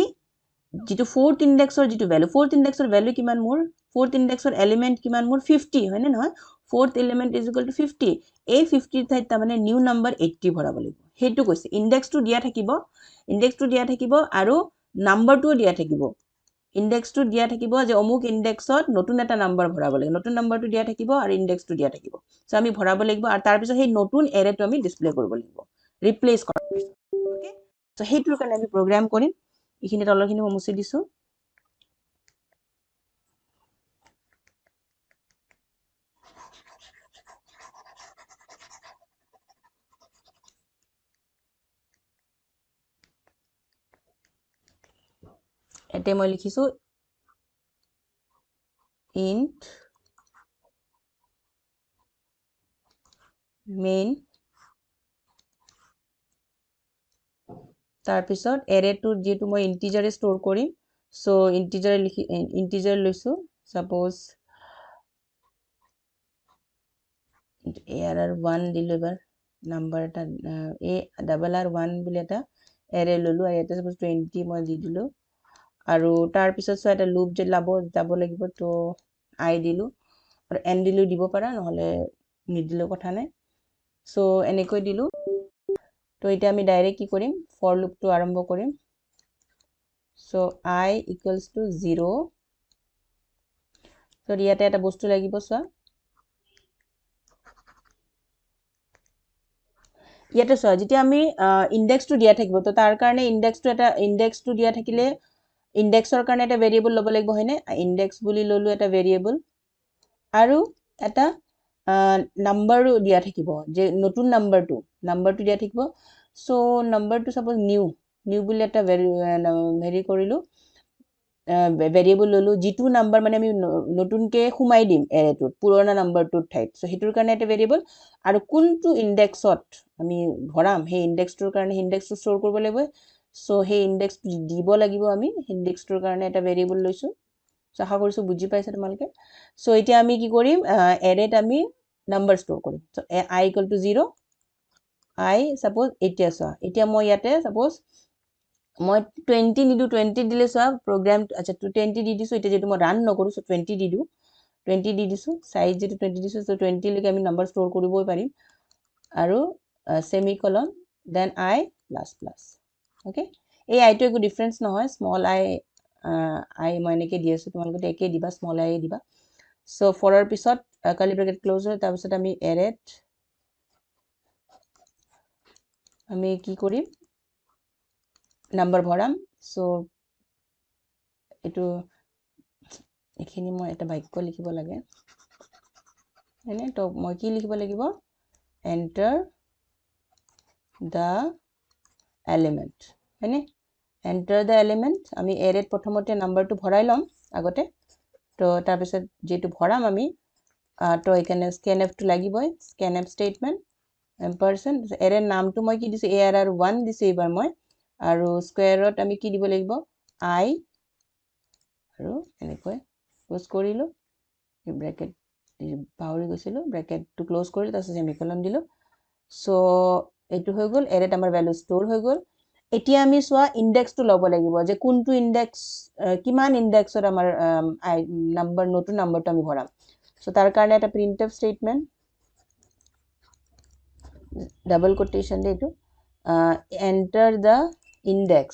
যেটো 4th ইনডেক্সৰ যেটো ভ্যালু 4th ইনডেক্সৰ ভ্যালু কিমান মোৰ 4th ইনডেক্সৰ এলিমেন্ট কিমান মোৰ 50 হয়নে নহয় 4th element is equal to 50 এই 50 ঠাইত তা মানে নিউ নাম্বাৰ 80 ভৰাব লাগিব হেতু কৈছে ইনডেক্সটো দিয়া থাকিব আৰু নাম্বাৰটো দিয়া থাকিব ইনডেক্সটো দিয়া থাকিব যে অমুক ইনডেক্সত নতুন এটা নাম্বাৰ ভৰাব লাগিব নতুন নাম্বাৰটো দিয়া থাকিব আৰু ইনডেক্সটো দিয়া থাকিব সো আমি ভৰাব লাগিব আৰু তাৰ পিছত সেই নতুন এৰেটো আমি ডিসপ্লে কৰিব লাগিব ৰিপ্লেস কৰাৰ পিছত ওকে সো হেতুৰ কাৰণে আমি প্ৰগ্ৰাম কৰিম এইখিনি তলৰখিনি মই মুছি দিছো এতে মই লিখিছো int main তাৰ পিছত এৰেটো যেটো মই ইন্টিজাৰে স্টোৰ কৰিম সো ইন্টিজাৰ লৈছো সাপোজ ARR1 দিলো এবাৰ নাম্বাৰ এটা a ডাবল r1 বুলি এটা এৰে ললো আৰু এটা সাপোজ 20 মই দি দিলো আৰু তাৰ পিছত সো এটা লুপ যে যাব লাগিব তো i দিলো আৰু n দিলো দিব পাৰা নহলে নিদিলো কথা নাই সো এনেকৈ দিলো তো এটা আমি ডাইৰেক্ট কি কৰিম ফৰ লুপটো আৰম্ভ কৰিম সো I equals to 0 তো ইয়াতে এটা বস্তু লাগিব সো ইয়াতে সো যেতিয়া আমি ইনডেক্সটো দিয়া থাকিব তো তাৰ কাৰণে ইনডেক্সটো দিয়া থাকিলে ইনডেক্সৰ কাৰণে এটা ভেৰিয়েবল লব লাগিব হয়নে ইনডেক্স বুলি ললো এটা ভেৰিয়েবল আৰু এটা নাম্বাৰো দিয়া থাকিব যে নতুন নাম্বাৰটো দিয়া থাকিব সো নাম্বাৰটো সাপোজ নিউ বুলি এটা ভেৰি কৰিলো ভেৰিয়েবল ললো জিটু নাম্বাৰ মানে আমি নতুনকে খুমাই দিম এৰেটোত পুৰণা নাম্বাৰটোৰ ঠাইত সো হেতুৰ কাৰণে এটা ভেৰিয়েবল আৰু কোনটো ইনডেক্সত আমি ভৰাম সেই ইনডেক্সটোৰ কাৰণে ইনডেক্সটো স্টোৰ কৰিব লাগিব সো সেই ইনডেক্সটো দিব লাগিব আমি ইনডেক্সটোৰ কাৰণে এটা ভেৰিয়েবল লৈছো সো আশা কৰিছো বুজি পাইছা তোমালোকে সো এতিয়া আমি কি কৰিম এৰেত আমি নাম্বাৰ স্টোৰ কৰিম so I equal to 0 I suppose এতিয়া মই ইয়াতে suppose মই 20 নিদু 20 দিলে সো প্ৰগ্ৰাম আচ্ছা 20 দি দিছো এতিয়া যেটো মই ৰান নকৰো সো 20 দিদু 20 দি দিছো সাইজ যেটো 20 দিছো সো 20 লৈকে আমি নাম্বাৰ স্টোৰ কৰিবই পাৰিম আৰু semicolon then I plus plus okay এই আইটো একো ডিফাৰেন্স নহয় স্মল I মই এনেকে দি আছো তোমালোকে একে দিবা স্মল I দিবা সো ফৰৰ পিছত কাৰ্লি ব্ৰেকেট ক্লোজ হয় তাৰ পিছত আমি এৰেত আমি কি কৰিম নাম্বাৰ ভৰাম সো এটো এখিনি মই এটা বাক্য লিখিব লাগে এনে তো মই কি লিখিব লাগিব enter the element এনে enter the element আমি এৰেত প্ৰথমতে নাম্বাৰটো ভৰাই লম আগতে তো তাৰ পিছত যেটো ভৰাম আমি তো এখানে scanf টো লাগিবই scanf statement ampersand এৰে নামটো মই কি দিছো ARR1 দিছো এবাৰ মই আৰু স্কয়াৰত আমি কি দিব লাগিব I আৰু এনেকৈ ক্লোজ কৰিলো ব্ৰ্যাকেট পাহৰি গৈছিলো ব্ৰ্যাকেটটো ক্লোজ কৰি তাছত সেমিকলন দিলো সো এটো হৈ গল এৰেত আমাৰ ভ্যালু স্টোৰ হৈ গল এতিয়া আমি সোয়া ইনডেক্সটো লব লাগিব যে কোনটো ইনডেক্স কিমান ইনডেক্সৰ আমাৰ নাম্বাৰ নতুন নাম্বাৰটো আমি ভৰাম সো তাৰ কাৰণে এটা প্ৰিন্টফ স্টেটমেন্ট ডাবল কোটেশন দে এটো enter the index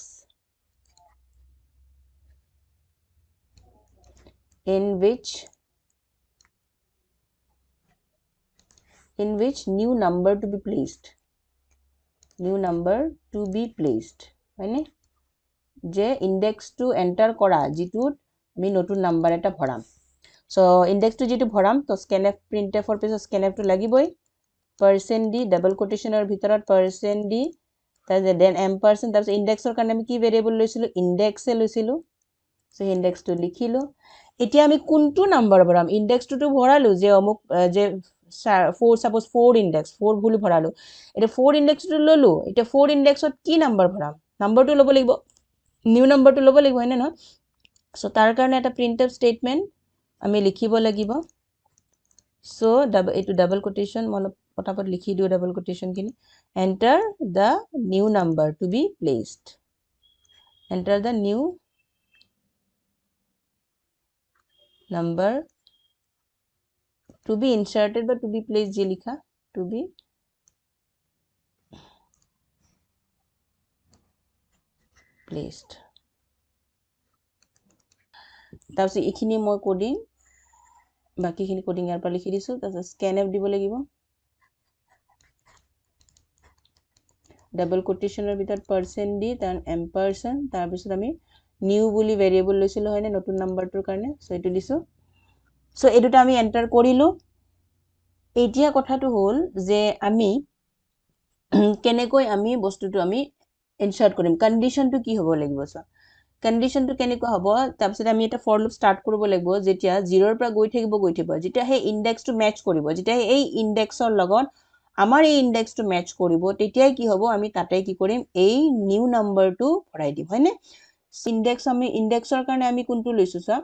in which in which new number to be placed. New number to be placed. হয়নে যে ইনডেক্সটো এন্টাৰ কৰা যিটোত আমি নতুন নাম্বাৰ এটা ভৰাম সো ইনডেক্সটো যেটো ভৰাম তো scanf printf ফৰ পিছত scanf টো লাগিবই %d ডাবল কোটেশনৰ ভিতৰত %d তাৰপিছত দেন এম্পাৰচেণ্ট তাৰপিছত ইনডেক্সৰ কাৰণে আমি কি ভেৰিয়েবল লৈছিলো ইনডেক্সে লৈছিলো সো ইনডেক্সটো লিখিলো এতিয়া আমি কোনটো নাম্বাৰ ভৰাম ইনডেক্সটো ভৰালো যে অমুক যে 4 suppose 4 index 4 ভুল ভৰালো এটা 4 ইনডেক্সটো ললো এটা 4 ইনডেক্সত কি নাম্বাৰ ভৰাম নাম্বাৰটো ল'ব লাগিব নিউ নাম্বাৰটো ল'ব লাগিব হয়নে নহয় সো তাৰ কাৰণে এটা প্ৰিন্টফ স্টেটমেন্ট আমি লিখিব লাগিব সো এটো ডাবল কোটেশন মই পটাপট লিখি দিও ডাবল কোটেশন কিনি enter the new number to be placed enter the new number to be inserted but to be placed je likha to be placed তাৰপিছত এইখিনি মই কোডিং বাকিখিনি কোডিং ইয়াৰ পৰা লিখি দিছো তাৰপিছত scanf দিব লাগিব ডাবল কোটেশনৰ ভিতৰত %d then ampersand তাৰপিছত আমি নিউ বুলি ভেৰিয়েবল লৈছিলো হয়নে নতুন নাম্বাৰটোৰ কাৰণে সো এটো দিছো সো এটোটা আমি এন্টাৰ কৰিলো এতিয়া কথাটো হ'ল যে আমি কেনেকৈ আমি বস্তুটো আমি ইনসার্ট কৰিম কন্ডিশনটো কি হ'ব লাগিব সো কন্ডিশনটো কেনেকৈ হ'ব তাৰপিছত আমি এটা ফৰ লুপ স্টাৰ্ট কৰিব লাগিব যেতিয়া 0 ৰ পৰা গৈ থাকিব যেতিয়া হে ইনডেক্সটো ম্যাচ কৰিব যেতিয়া এই ইনডেক্সৰ লগত আমাৰ এই ইনডেক্সটো ম্যাচ কৰিব তেতিয়াই কি হ'ব আমি তাতে কি কৰিম এই নিউ নাম্বাৰটো ভৰাই দিম হয়নে আমি ইনডেক্সৰ কাৰণে আমি কোনটো লৈছো সো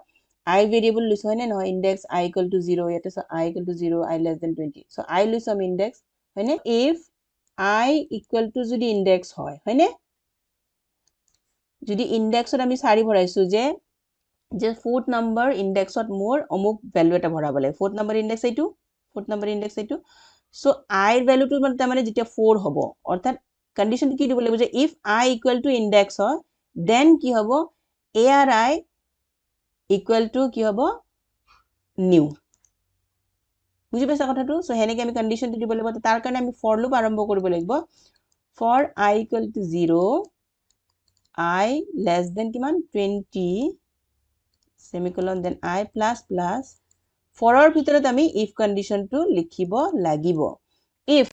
I ভেৰিয়েবল লৈছো হয়নে নহয় ইনডেক্স I = 0 ইয়াতে so I = 0 I less than 20 so I লৈছো আমি ইনডেক্স হয়নে if I = যদি ইনডেক্স হয় হয়নে যদি ইনডেক্সত আমি 4 ভৰাইছো যে fourth number indexত মোৰ অমুক ভ্যালু এটা ভৰাব লাগে fourth number index এইটো সো I এৰ ভ্যালুটো মানে যেতিয়া 4 হ'ব অৰ্থাৎ কন্ডিশন কি দিব লাগিব যে if I = index হয় then কি হ'ব ari = কি হ'ব new বুজি পাইছা কথাটো সো হেনেকে আমি কন্ডিশনটো দিব লাগিব তাৰ কাৰণে আমি ফৰ লুপ আৰম্ভ কৰিব লাগিব for I = 0 I less than কিমান 20 semicolon then I plus plus for ৰ ভিতৰত আমি if condition টো লিখিব লাগিব if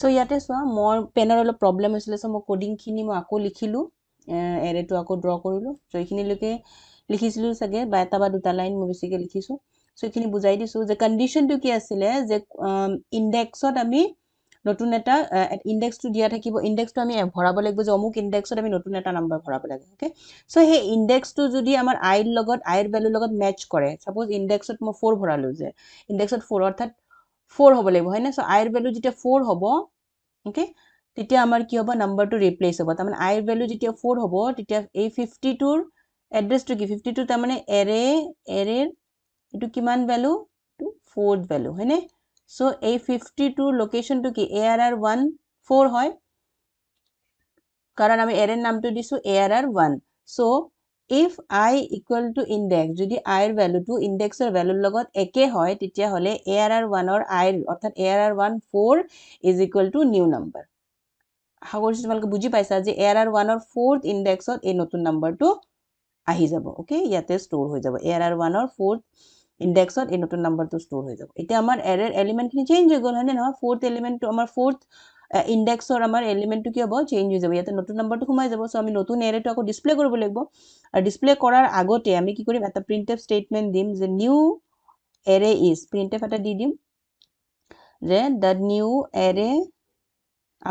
so ইয়াতে সোৱা মোৰ পেনৰ অলপ প্ৰবলেম হৈছিল সো মই কোডিং খিনি মই আকৌ লিখিলো এৰেটো আকৌ ড্ৰ কৰিলো সো এইখিনি লকে লিখিছিলো সগে বা এটা বা দুটা লাইন মই বেছিকে লিখিছো সো এইখিনি বুজাই দিছো যে কন্ডিশনটো কি আছিল যে ইনডেক্সত আমি নতুন এটা ইনডেক্সটো দিয়া থাকিব ইনডেক্সটো আমি ভৰাব লাগিব যে অমুক ইনডেক্সত আমি নতুন এটা নাম্বাৰ ভৰাব লাগে ওকে সো হে ইনডেক্সটো যদি আমাৰ i ৰ লগত i ৰ ভ্যালুৰ লগত ম্যাচ কৰে সাপোজ ইনডেক্সত মই 4 ভৰালো যে ইনডেক্সত 4 অৰ্থাৎ 4 হ'ব লাগিব হয়নে সো i ৰ ভ্যালু যেতিয়া 4 হ'ব ওকে তেতিয়া আমাৰ কি হ'ব নাম্বাৰটো ৰিপ্লেস হ'ব তাৰ মানে i ৰ ভ্যালু যেতিয়া 4 হ'ব তেতিয়া এই 52 ৰ এড্ৰেছটো কি 52 তাৰ মানে এৰে এটো কিমান ভ্যালু টু 4th ভ্যালু হয়নে সো এই 52 লোকেশন টু কি arr14 হয় কারণ আমি এরের নামটো দিছো arr1 so if I = index যদি i এর ভ্যালু টু ইনডেক্সৰ ভ্যালুৰ লগত একে হয় তেতিয়া হলে arr1 ৰ i অৰ্থাৎ arr14 = নিউ নাম্বাৰ আশা কৰিছো তোমালোকে বুজি পাইছা যে arr1 ৰ 4th ইনডেক্সত এই নতুন নাম্বাৰটো আহি যাব ওকে ইয়াতে ষ্টৰ হৈ যাব arr1 ৰ 4th ইনডেক্সত এই নতুন নাম্বাৰটো ষ্টৰ হৈ যাব এতিয়া আমাৰ এৰেৰ এলিমেন্টখিনি চেঞ্জ হৈ গল হয়নে নহয় 4th এলিমেন্টটো আমাৰ 4th ইনডেক্সৰ আমাৰ এলিমেন্টটো কি হ'ব চেঞ্জ হৈ যাব ইয়াতে নতুন নাম্বাৰটো সোমাই যাব সো আমি নতুন এৰেটো আকৌ ডিসপ্লে কৰিব লাগিব আৰু ডিসপ্লে কৰাৰ আগতে আমি কি কৰিম এটা প্ৰিন্টফ স্টেটমেন্ট দিম যে নিউ এৰে ইজ প্ৰিন্টফ এটা দি দিম যে the new array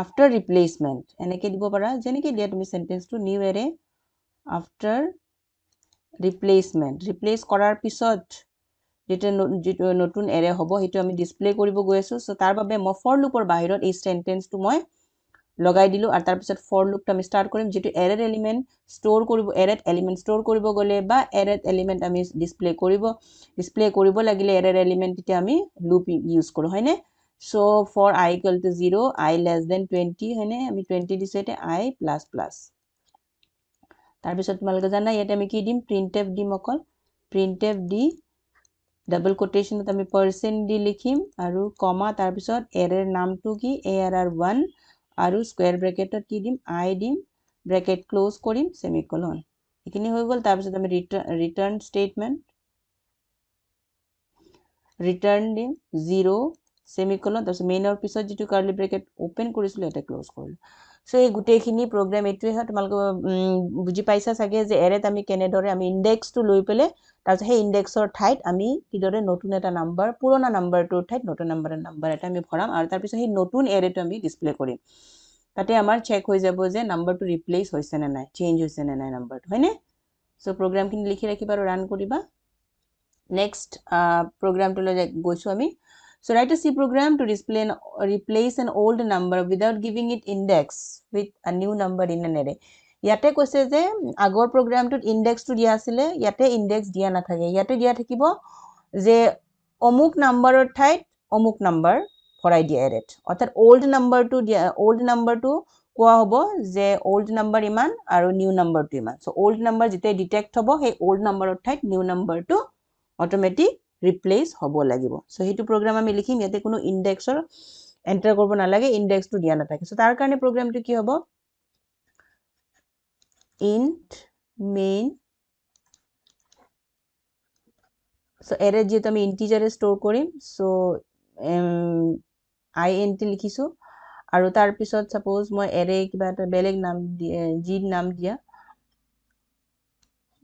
after replacement এনেকে দিব পাৰা যেনেকে দিয়া তুমি সেন্টেন্সটো নিউ এৰে after replacement ৰিপ্লেস কৰাৰ পিছত যেটো নতুন এৰে হ'ব হেতু আমি ডিসপ্লে কৰিব গৈ আছো সো তাৰ বাবে মই ফৰ লুপৰ বাহিৰত এই সেন্টেন্সটো মই লগাই দিলো আৰু তাৰ পিছত ফৰ লুপটো আমি স্টাৰ্ট কৰিম যেটো এৰেৰ এলিমেন্ট ষ্টৰ কৰিব এৰেত এলিমেন্ট ষ্টৰ কৰিব গলে বা এৰেত এলিমেন্ট আমি ডিসপ্লে কৰিব লাগিলে এৰেৰ এলিমেন্ট তেতিয়া আমি লুপ ইউজ কৰো হয়নে so for I = 0 I less than 20 হয়নে আমি 20 দিছো এতে I plus plus তাৰ পিছত তোমালোকে জানা ইয়াতে আমি কি দিম প্ৰিন্টফ দিম অকল প্ৰিন্টফ দি ডাবল কোটেশনত আমি পাৰ্চেণ্ট দি লিখিম আৰু কমা তাৰপিছত এৰেৰ নামটো কি ARR1 আৰু স্কুৱেৰ ব্ৰেকেটত কি দিম I দিম ব্ৰেকেট ক্লোজ কৰিম সেমিকোলন এইখিনি হৈ গ'ল তাৰপিছত আমি ৰিটাৰ্ণ স্টেটমেন্ট ৰিটাৰ্ণ দিম 0 সেমিকোলন তাৰপিছত মেইনৰ পিছত যেটো কাৰ্লি ব্ৰেকেট ওপেন কৰিছিল এটা ক্লোজ কৰিলো সো এই গুটেখিনি প্ৰগ্ৰাম এটোই হয় তোমালোকে বুজি পাইছা সাগে যে এৰেত আমি কেনেদৰে আমি ইনডেক্সটো লৈ পেলে তাৰপিছত সেই ইনডেক্সৰ ঠাইত আমি কিদৰে নতুন এটা নাম্বাৰ পুৰণা নাম্বাৰটোৰ ঠাইত নতুন নাম্বাৰ এটা আমি ভৰাম আৰু তাৰপিছত সেই নতুন এৰেটো আমি ডিসপ্লে কৰিম তাতে আমাৰ চেক হৈ যাব যে নাম্বাৰটো ৰিপ্লেস হৈছে নে নাই চেঞ্জ হৈছে নে নাই নাম্বাৰটো হয়নে সো প্ৰগ্ৰামখিনি লিখি ৰাখিবা আৰু ৰান কৰিবা নেক্সট প্ৰগ্ৰামটো লৈ গৈছো আমি So write a C program to replace an old number without giving it index with a new number in an array. ইয়াতে কৈছে যে আগৰ প্ৰগ্ৰামটোত ইনডেক্সটো দিয়া আছিল ইয়াতে ইনডেক্স দিয়া নাথাকে ইয়াতে দিয়া থাকিব যে অমুক নাম্বাৰৰ ঠাইত অমুক নাম্বাৰ ভৰাই দিয়া এৰেত অৰ্থাৎ ওল্ড নাম্বাৰটো কোৱা হ'ব যে ওল্ড নাম্বাৰ ইমান আৰু নিউ নাম্বাৰটো ইমান সো ওল্ড নাম্বাৰ যেতে ডিটেক্ট হ'ব সেই ওল্ড নাম্বাৰৰ ঠাইত নিউ নাম্বাৰটো অটোমেটিক ৰিপ্লেস হ'ব লাগিব সো হেতু প্ৰগ্ৰাম আমি লিখিম ইয়াতে কোনো ইনডেক্সৰ এন্টাৰ কৰিব নালাগে ইনডেক্সটো দিয়া নাথাকে সো তাৰ কাৰণে প্ৰগ্ৰামটো কি হ'ব int main সো এৰে যেটো আমি ইন্টিজাৰে ষ্টৰ কৰিম সো int লিখিছো আৰু তাৰ পিছত সাপোজ মই এৰে কিবা এটা বেলেগ নাম জি নাম দিয়া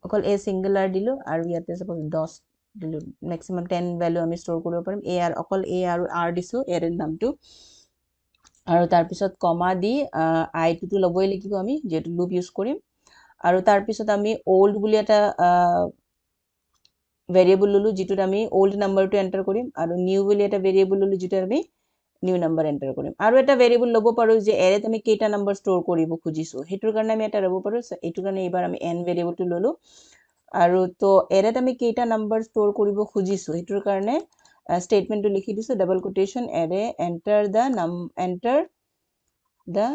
অকল a সিঙ্গুলাৰ দিলো আৰু ইয়াতে সাপোজ 10 দিলো maximum 10 ভ্যালু আমি ষ্টৰ কৰিব পাৰিম অকল a আৰু r দিছো এৰেৰ নামটো আৰু তাৰ পিছত কমা দি I টো লবই লাগিব আমি যেটো লুপ ইউজ কৰিম আৰু তাৰ পিছত আমি old বুলি এটা ভেৰিয়েবল ললো যেটোত আমি old নাম্বাৰটো এন্টাৰ কৰিম আৰু নিউ বুলি এটা ভেৰিয়েবল ললো যেটোত আমি নিউ নাম্বাৰ এন্টাৰ কৰিম আৰু এটা ভেৰিয়েবল লব পাৰো যে এৰেত আমি কেইটা নাম্বাৰ ষ্টৰ কৰিব খুজিছো হেতুৰ কাৰণে আমি এটা লব পাৰো এটু কাৰণে এবাৰ আমি n ভেৰিয়েবলটো ললো আৰু তো এৰেত আমি কেইটা নাম্বাৰ ষ্টৰ কৰিব খুজিছো হেতুৰ কাৰণে স্টেটমেন্টটো লিখি দিছো double quotation array enter the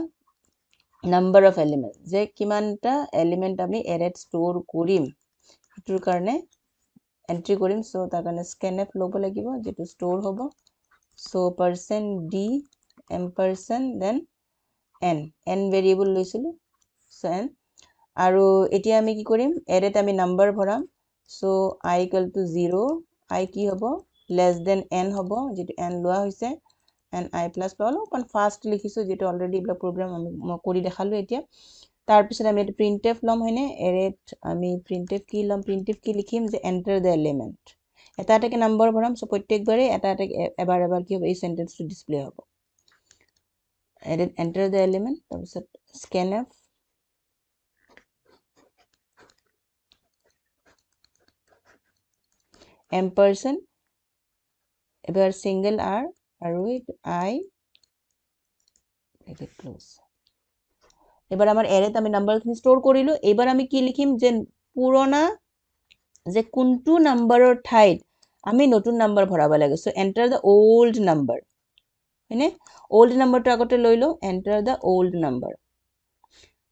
number of elements যে কিমানটা এলিমেন্ট আমি এৰেত ষ্টৰ কৰিম হেতুৰ কাৰণে এন্ট্ৰি কৰিম সো তাৰ কাৰণে scanf লব লাগিব যেটো ষ্টৰ হ'ব so %d ampersand then n variable লৈছিলো সো n আৰু এতিয়া আমি কি কৰিম এৰেত আমি নাম্বাৰ ভৰাম সো I = 0 I কি হ'ব less than n হ'ব যেটো n লোৱা হৈছে and I plus অলপমান ফাস্ট লিখিছো যেটো অলৰেডি ব্লক প্ৰগ্ৰাম আমি কৰি দেখালো এতিয়া তাৰ পিছত আমি এটা printf লম হয়নে এৰেত আমি printf কি লিখিম যে enter the element এটা এটাকে নাম্বাৰ ভৰাম সো প্ৰত্যেকবাৰে এটা এটা এবাৰ কি হ'ব এই সেন্টেন্সটো ডিসপ্লে হ'ব এৰেত enter the element তাৰপিছত scanf ampersand এবাৰ single r আৰু I ব্ৰেকেট ক্লোজ এবাৰ আমাৰ এৰেত আমি নাম্বাৰখিনি ষ্টৰ কৰিলো এবাৰ আমি কি লিখিম যে পুৰণা যে কোনটো নাম্বাৰৰ ঠাইত আমি নতুন নাম্বাৰ ভৰাব লাগে সো এন্টাৰ দা ওল্ড নাম্বাৰ হয়নে ওল্ড নাম্বাৰটো আগতে লৈ লো এন্টাৰ দা ওল্ড নাম্বাৰ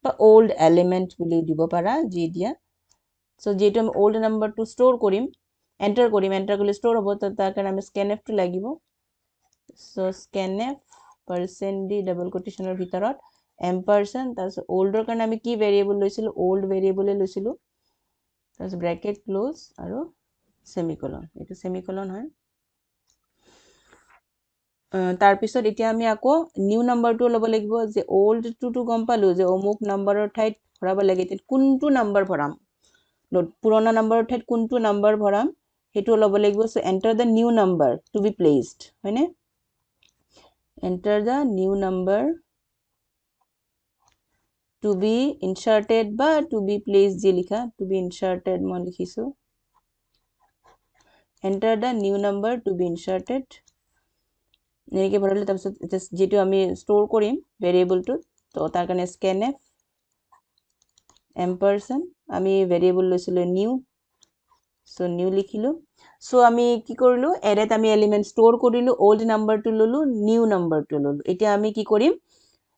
বা ওল্ড এলিমেন্ট বুলি দিব পাৰা জি দিয়া সো যেটো আমি ওল্ড নাম্বাৰটো ষ্টৰ কৰিম এন্টাৰ কৰিলে ষ্টৰ হ'ব তো তাৰ কাৰণে আমি scanf টো লাগিব সো scanf %d ডাবল কোটেশনৰ ভিতৰত ampersand তাৰপিছত ওল্ডৰ কাৰণে আমি কি ভেৰিয়েবল লৈছিলো ওল্ড ভেৰিয়েবলে লৈছিলো তাৰপিছত ব্ৰেকেট ক্লোজ আৰু সেমিকোলন এটো সেমিকোলন হয় তাৰ পিছত এতিয়া আমি আকৌ নিউ নাম্বাৰটো লব লাগিব যে ওল্ড টো গম পালো যে অমুক নাম্বাৰৰ ঠাইত ভৰাব লাগে কোনটো নাম্বাৰ ভৰাম পুৰণা নাম্বাৰৰ ঠাইত কোনটো নাম্বাৰ ভৰাম হেতু লব লাগিব so enter the new number to be placed হয়নে enter the new number to be inserted বা to be placed যে লিখা to be inserted মই লিখিছো enter the new number to be inserted নেকি ভৰালে তাৰপিছত যেটো আমি ষ্টৰ কৰিম ভেৰিয়েবলটো তো তাৰ কাৰণে scanf ampersand আমি ভেৰিয়েবল লৈছিলো নিউ সো নিউ লিখিলো সো আমি কি কৰিলো এৰেত আমি এলিমেন্ট ষ্টৰ কৰিলো ওল্ড নাম্বাৰটো ললো নিউ নাম্বাৰটো ললো এতিয়া আমি কি কৰিম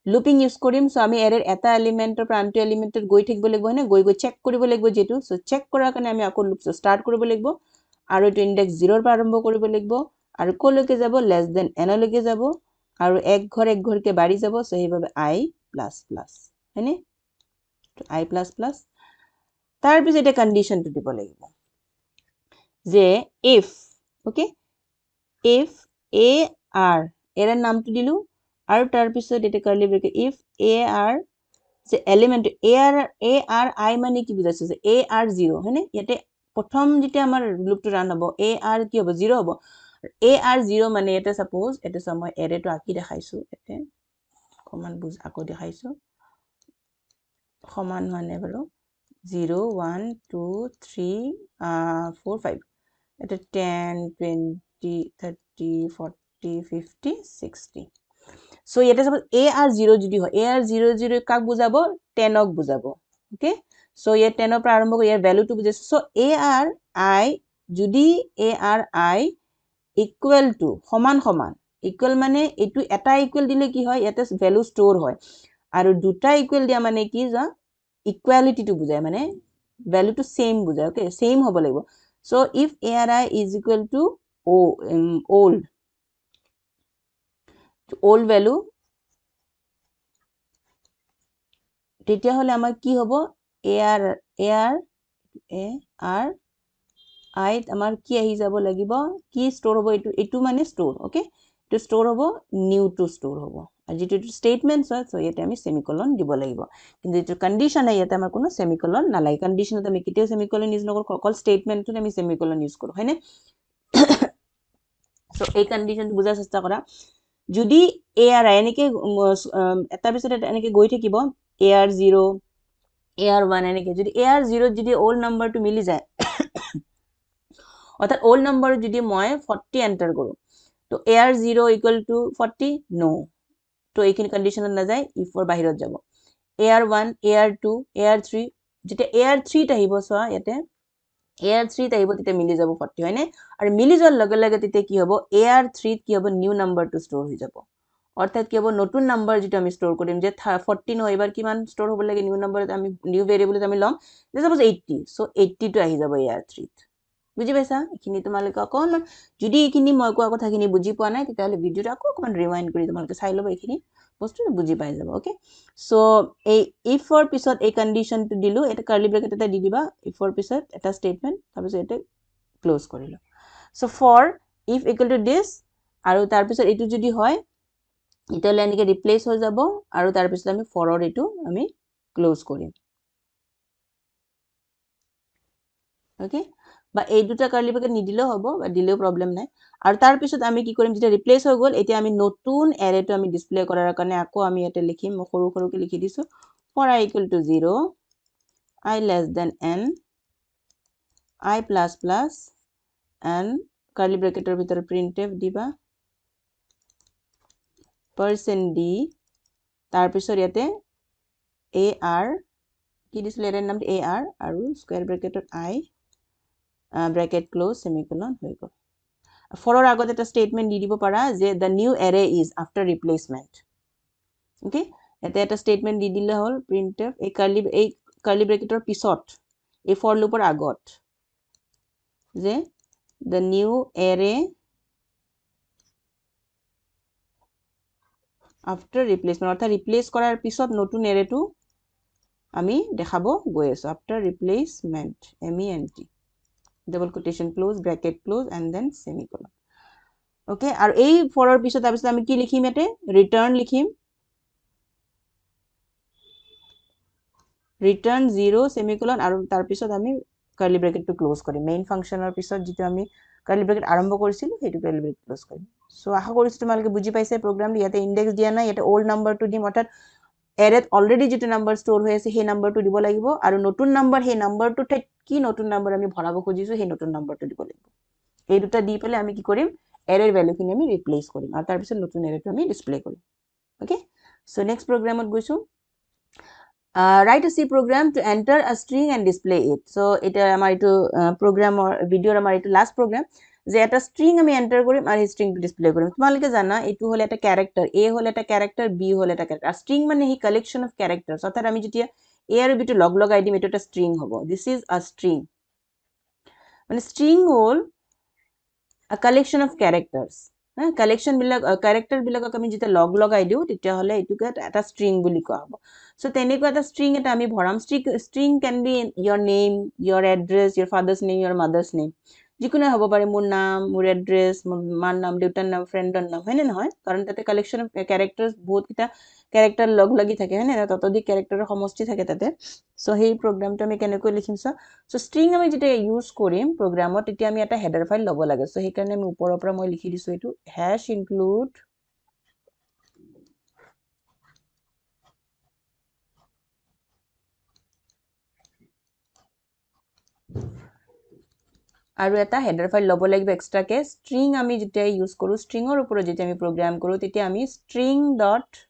লুপিং ইউজ কৰিম সো আমি এৰেৰ এটা এলিমেন্টৰ প্ৰান্তীয় এলিমেন্টত গৈ থাকিব লাগিব হয়নে গৈ চেক কৰিব লাগিব যেটো সো চেক কৰাৰ কাৰণে আমি আকৌ লুপ ষ্টাৰ্ট কৰিব লাগিব আৰু এটো ইনডেক্স 0 পৰা আৰম্ভ কৰিব লাগিব আৰু কলৈকে যাব লেস দেন n লৈকে যাব আৰু এক ঘৰকে বাঢ়ি যাব সো সেইভাবে i প্লাস প্লাস হয়নে i প্লাস প্লাস তাৰ পিছত এটা কন্ডিশনটো দিব লাগিব যে if okay if a r এর নামটো দিলু আৰু তাৰ পিছত এটা curly bracket if a r যে এলিমেন্ট a r i মানে কি বুঝাইছে যে a r 0 হয়নে ইয়াতে প্রথম যেটা আমার লুপটো রান হবো a r কি হবো 0 হবো a r 0 মানে এটা সাপোজ এটা সময় এৰেটো আকি দেখাইছো এতে কমান বুজ আকো দেখাইছো সমান মানে বলো 0 1 2 3 4 5 এটা 10 20 30 40 50 60 সো এটা সাপোজ a r 0 যদি হয় a r 0 0 কাক বুজাবো 10 ক বুজাবো ওকে সো ইয়ে 10 ৰ পৰা আৰম্ভ কৰি ইয়াৰ ভ্যালুটো বুজাইছো সো a r i যদি a r i equal to সমান সমান ইকুয়াল মানে এটু এটা ইকুয়াল দিলে কি হয় ইয়াতে ভ্যালু স্টোর হয় আৰু দুটা ইকুয়াল দিয়া মানে কি যা ইকুয়ালিটি টু বুজায় মানে ভ্যালু টু সেম বুজায় ওকে সেম হ'ব লাগিব so if a r i is equal to old value তেতিয়া হলে আমাৰ কি হ'ব a r i আমাৰ কি আহি যাব লাগিব কি স্টোর হ'ব এটু মানে স্টোর ওকে এটু স্টোর হ'ব নিউ টু স্টোর হ'ব আৰু যেটো স্টেটমেন্টস হয় সো ইয়াতে আমি সেমিকোলন দিব লাগিব কিন্তু যেটো কন্ডিশন হয় ইয়াতে আমাৰ কোনো সেমিকোলন নালাগে কন্ডিশনত আমি কেতিয়াও সেমিকোলন ইউজ নকৰো অকল স্টেটমেন্টত আমি সেমিকোলন ইউজ কৰো হয়নে সো এই কন্ডিশন বুজাৰ চেষ্টা কৰা যদি a r i এনেকে এটা পিছত এনেকে গৈ থাকিব a r 0 a r 1 এনেকে যদি a r 0 যদি ওল্ড নাম্বাৰটো মিলি যায় অর্থাৎ ওল্ড নাম্বার যদি মই 40 এন্টার করো তো ar 0 ইকুয়াল টু 40 নো তো এইখিনি কন্ডিশনত না যায় if এর বাহিৰত যাব ar 1 ar 2 ar 3 যেটা ar 3 আহিব সোয়া ইয়াতে ar 3 আহিব তেতে মিলি যাব 40 হয়নে আৰু মিলি যোৱাৰ লগে লগে তেতে কি হ'ব ar 3 কি হ'ব নিউ নাম্বাৰটো স্টোৰ হৈ যাব অৰ্থাৎ কি হ'ব নতুন নাম্বাৰ যেটা আমি স্টোৰ কৰিম যে 14 হয় এবাৰ কিমান স্টোৰ হ'ব লাগে নিউ নাম্বাৰত আমি নিউ ভেৰিয়েবলত আমি লম যে সাপোজ 80 সো 80 টো আহি যাব ar 3 বুজি পাইছা এখিনি তোমালোকে অকন যদি এখিনি মই কোৱা কথাখিনি বুজি পোৱা নাই তেতিয়াহলে ভিডিওটো আকৌ অকমান ৰিৱাইন্ড কৰি তোমালোকে চাই লবা এখিনি বস্তু বুজি পাই যাব ওকে সো এই if এর পিছত এই কন্ডিশনটো দিলু এটা কার্লি ব্র্যাকেট এটা দি দিবা if এর পিছত এটা স্টেটমেন্ট তাৰপিছত এটা ক্লোজ কৰিলো so for if equal to this আৰু তাৰপিছত এটো যদি হয় ইতালে এনেকে ৰিপ্লেস হৈ যাব আৰু তাৰপিছত আমি ফৰৰ এটো আমি ক্লোজ কৰিম ওকে বা এই দুটা কাৰ্লি ব্ৰ্যাকেট নিদিলেও হ'ব বা দিলেও প্ৰবলেম নাই আৰু তাৰ পিছত আমি কি কৰিম যেটা ৰিপ্লেস হৈ গল এতিয়া আমি নতুন এৰেটো আমি ডিসপ্লে কৰাৰ কাৰণে আকৌ আমি এটা লিখিম সৰু সৰুকে লিখি দিছো for I equal to 0 I less than n I plus plus and curly ব্ৰ্যাকেটৰ ভিতৰত printf দিবা %d তাৰ পিছত ইয়াতে ar কি দিছিল এৰে নাম ar আৰু স্কয়াৰ ব্ৰ্যাকেটত I ব্ৰ্যাকেট ক্লোজ সেমিকোলন হৈ গল ফৰৰ আগত এটা স্টেটমেন্ট দি দিব পাৰা যে the new array is after replacement okay এটা এটা স্টেটমেন্ট দি দিলে হল printf এই কার্লি ব্ৰ্যাকেটৰ পিছত এই ফৰ লুপৰ আগত যে the new array after replacement অৰ্থাৎ ৰিপ্লেস কৰাৰ পিছত নতুন এৰেটো আমি দেখাব গৈ আছো after replacement ment double quotation close bracket close and then semicolon okay আৰু এই ফৰৰ পিছত তাৰপিছত আমি কি লিখিম এতে ৰিটাৰ্ন লিখিম ৰিটাৰ্ন 0 সেমিকোলন আৰু তাৰ পিছত আমি কাৰ্লি ব্ৰ্যাকেটটো ক্লোজ কৰিম মেইন ফাংশনৰ পিছত যেটো আমি কাৰ্লি ব্ৰ্যাকেট আৰম্ভ কৰিছিল সেইটো কাৰ্লি ব্ৰ্যাকেট ক্লোজ কৰিম সো আশা কৰিছো তোমালোকে বুজি পাইছে প্ৰগ্ৰামটো ইয়াতে ইনডেক্স দিয়া নাই ইয়াতে ওল্ড নাম্বাৰটো দিম অৰ্থাৎ এৰেত অলৰেডি যেটো নাম্বাৰ স্টোৰ হৈ আছে সেই নাম্বাৰটো দিব লাগিব আৰু নতুন নাম্বাৰ সেই নাম্বাৰটো কি নতুন নাম্বাৰ আমি ভৰাব খুজিছো সেই নতুন নাম্বাৰটো দিব লাগিব এই দুটা দি পেলে আমি কি কৰিম এৰেৰ ভ্যালুখিনি আমি ৰিপ্লেস কৰিম আৰু তাৰ পিছত নতুন এৰেটো আমি ডিসপ্লে কৰিম ওকে সো নেক্সট প্ৰগ্ৰামত গৈছো write a C program to enter a string and display it so এটা আমাৰ এটো প্ৰগ্ৰামৰ ভিডিওৰ আমাৰ এটো লাস্ট প্ৰগ্ৰাম যে এটা স্ট্ৰিং আমি এন্টাৰ কৰিম আৰু এই স্ট্ৰিংটো ডিসপ্লে কৰিম তোমালোকে জানা এটো হল এটা ক্যারেক্টার a হল এটা ক্যারেক্টার b হল এটা ক্যারেক্টার স্ট্রিং মানে হি কালেকশন অফ ক্যারেক্টারস অর্থাৎ আমি যেতিয়া a আৰু b টো লগ লগাই দিম এটো এটা স্ট্রিং হ'ব দিস ইজ আ স্ট্রিং মানে string hall a collection of characters. Collection বিলাক ক্যাৰেক্টাৰ বিলাকক আমি যেতিয়া লগ লগাই দিওঁ তেতিয়াহ'লে এইটোকে এটা ষ্ট্ৰিং বুলি কোৱা হ'ব সো তেনেকুৱা এটা ষ্ট্ৰিং এটা আমি ভৰাম string can be your name, your address, your father's name, your mother's name যিকোনো হ'ব পাৰে মোৰ নাম মোৰ এড্ৰেছ মোৰ মাৰ নাম দেউতাৰ নাম ফ্ৰেণ্ডৰ নাম হয়নে নহয় কাৰণ তাতে কালেকশ্যন অফ ক্যাৰেক্টাৰ্স বহুত কিটা ক্যাৰেক্টাৰ লগ লাগি থাকে হয়নে ততোধি ক্যাৰেক্টাৰৰ সমষ্টি থাকে তাতে সো সেই প্ৰগ্ৰামটো আমি কেনেকৈ লিখিম সো ষ্ট্ৰিং আমি যেতিয়া ইউজ কৰিম প্ৰগ্ৰামত তেতিয়া আমি এটা হেডাৰ ফাইল ল'ব লাগে সো সেই কাৰণে আমি ওপৰৰ পৰা মই লিখি দিছো এটো #include আৰু এটা হেডাৰ ফাইল ল'ব লাগিব এক্সট্ৰাকে ষ্ট্ৰিং আমি যেতিয়া ইউজ কৰো ষ্ট্ৰিংৰ ওপৰত যেতিয়া আমি প্ৰগ্ৰাম কৰো তেতিয়া আমি string.h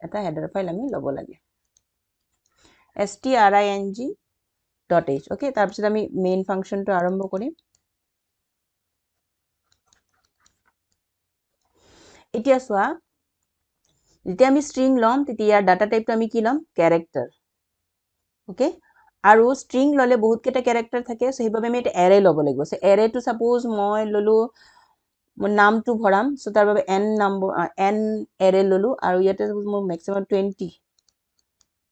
এটা হেডাৰ ফাইল আমি ল'ব লাগে string.h ওকে তাৰ পিছত আমি মেইন ফাংচনটো আৰম্ভ কৰিম এতিয়া সোৱা যেতিয়া আমি string লম তেতিয়া ডাটা টাইপটো আমি কি লম ক্যাৰেক্টাৰ ওকে আৰু string ললে বহুত কেটা ক্যাৰেক্টাৰ থাকে সো সেইভাবে আমি এটা অ্যাৰে ল'ব লাগিব সো অ্যাৰেটো সাপোজ মই ললো মোৰ নামটো ভৰাম সো তাৰ বাবে n অ্যাৰে ললো আৰু ইয়াতে সাপোজ মোৰ ম্যাক্সিমাম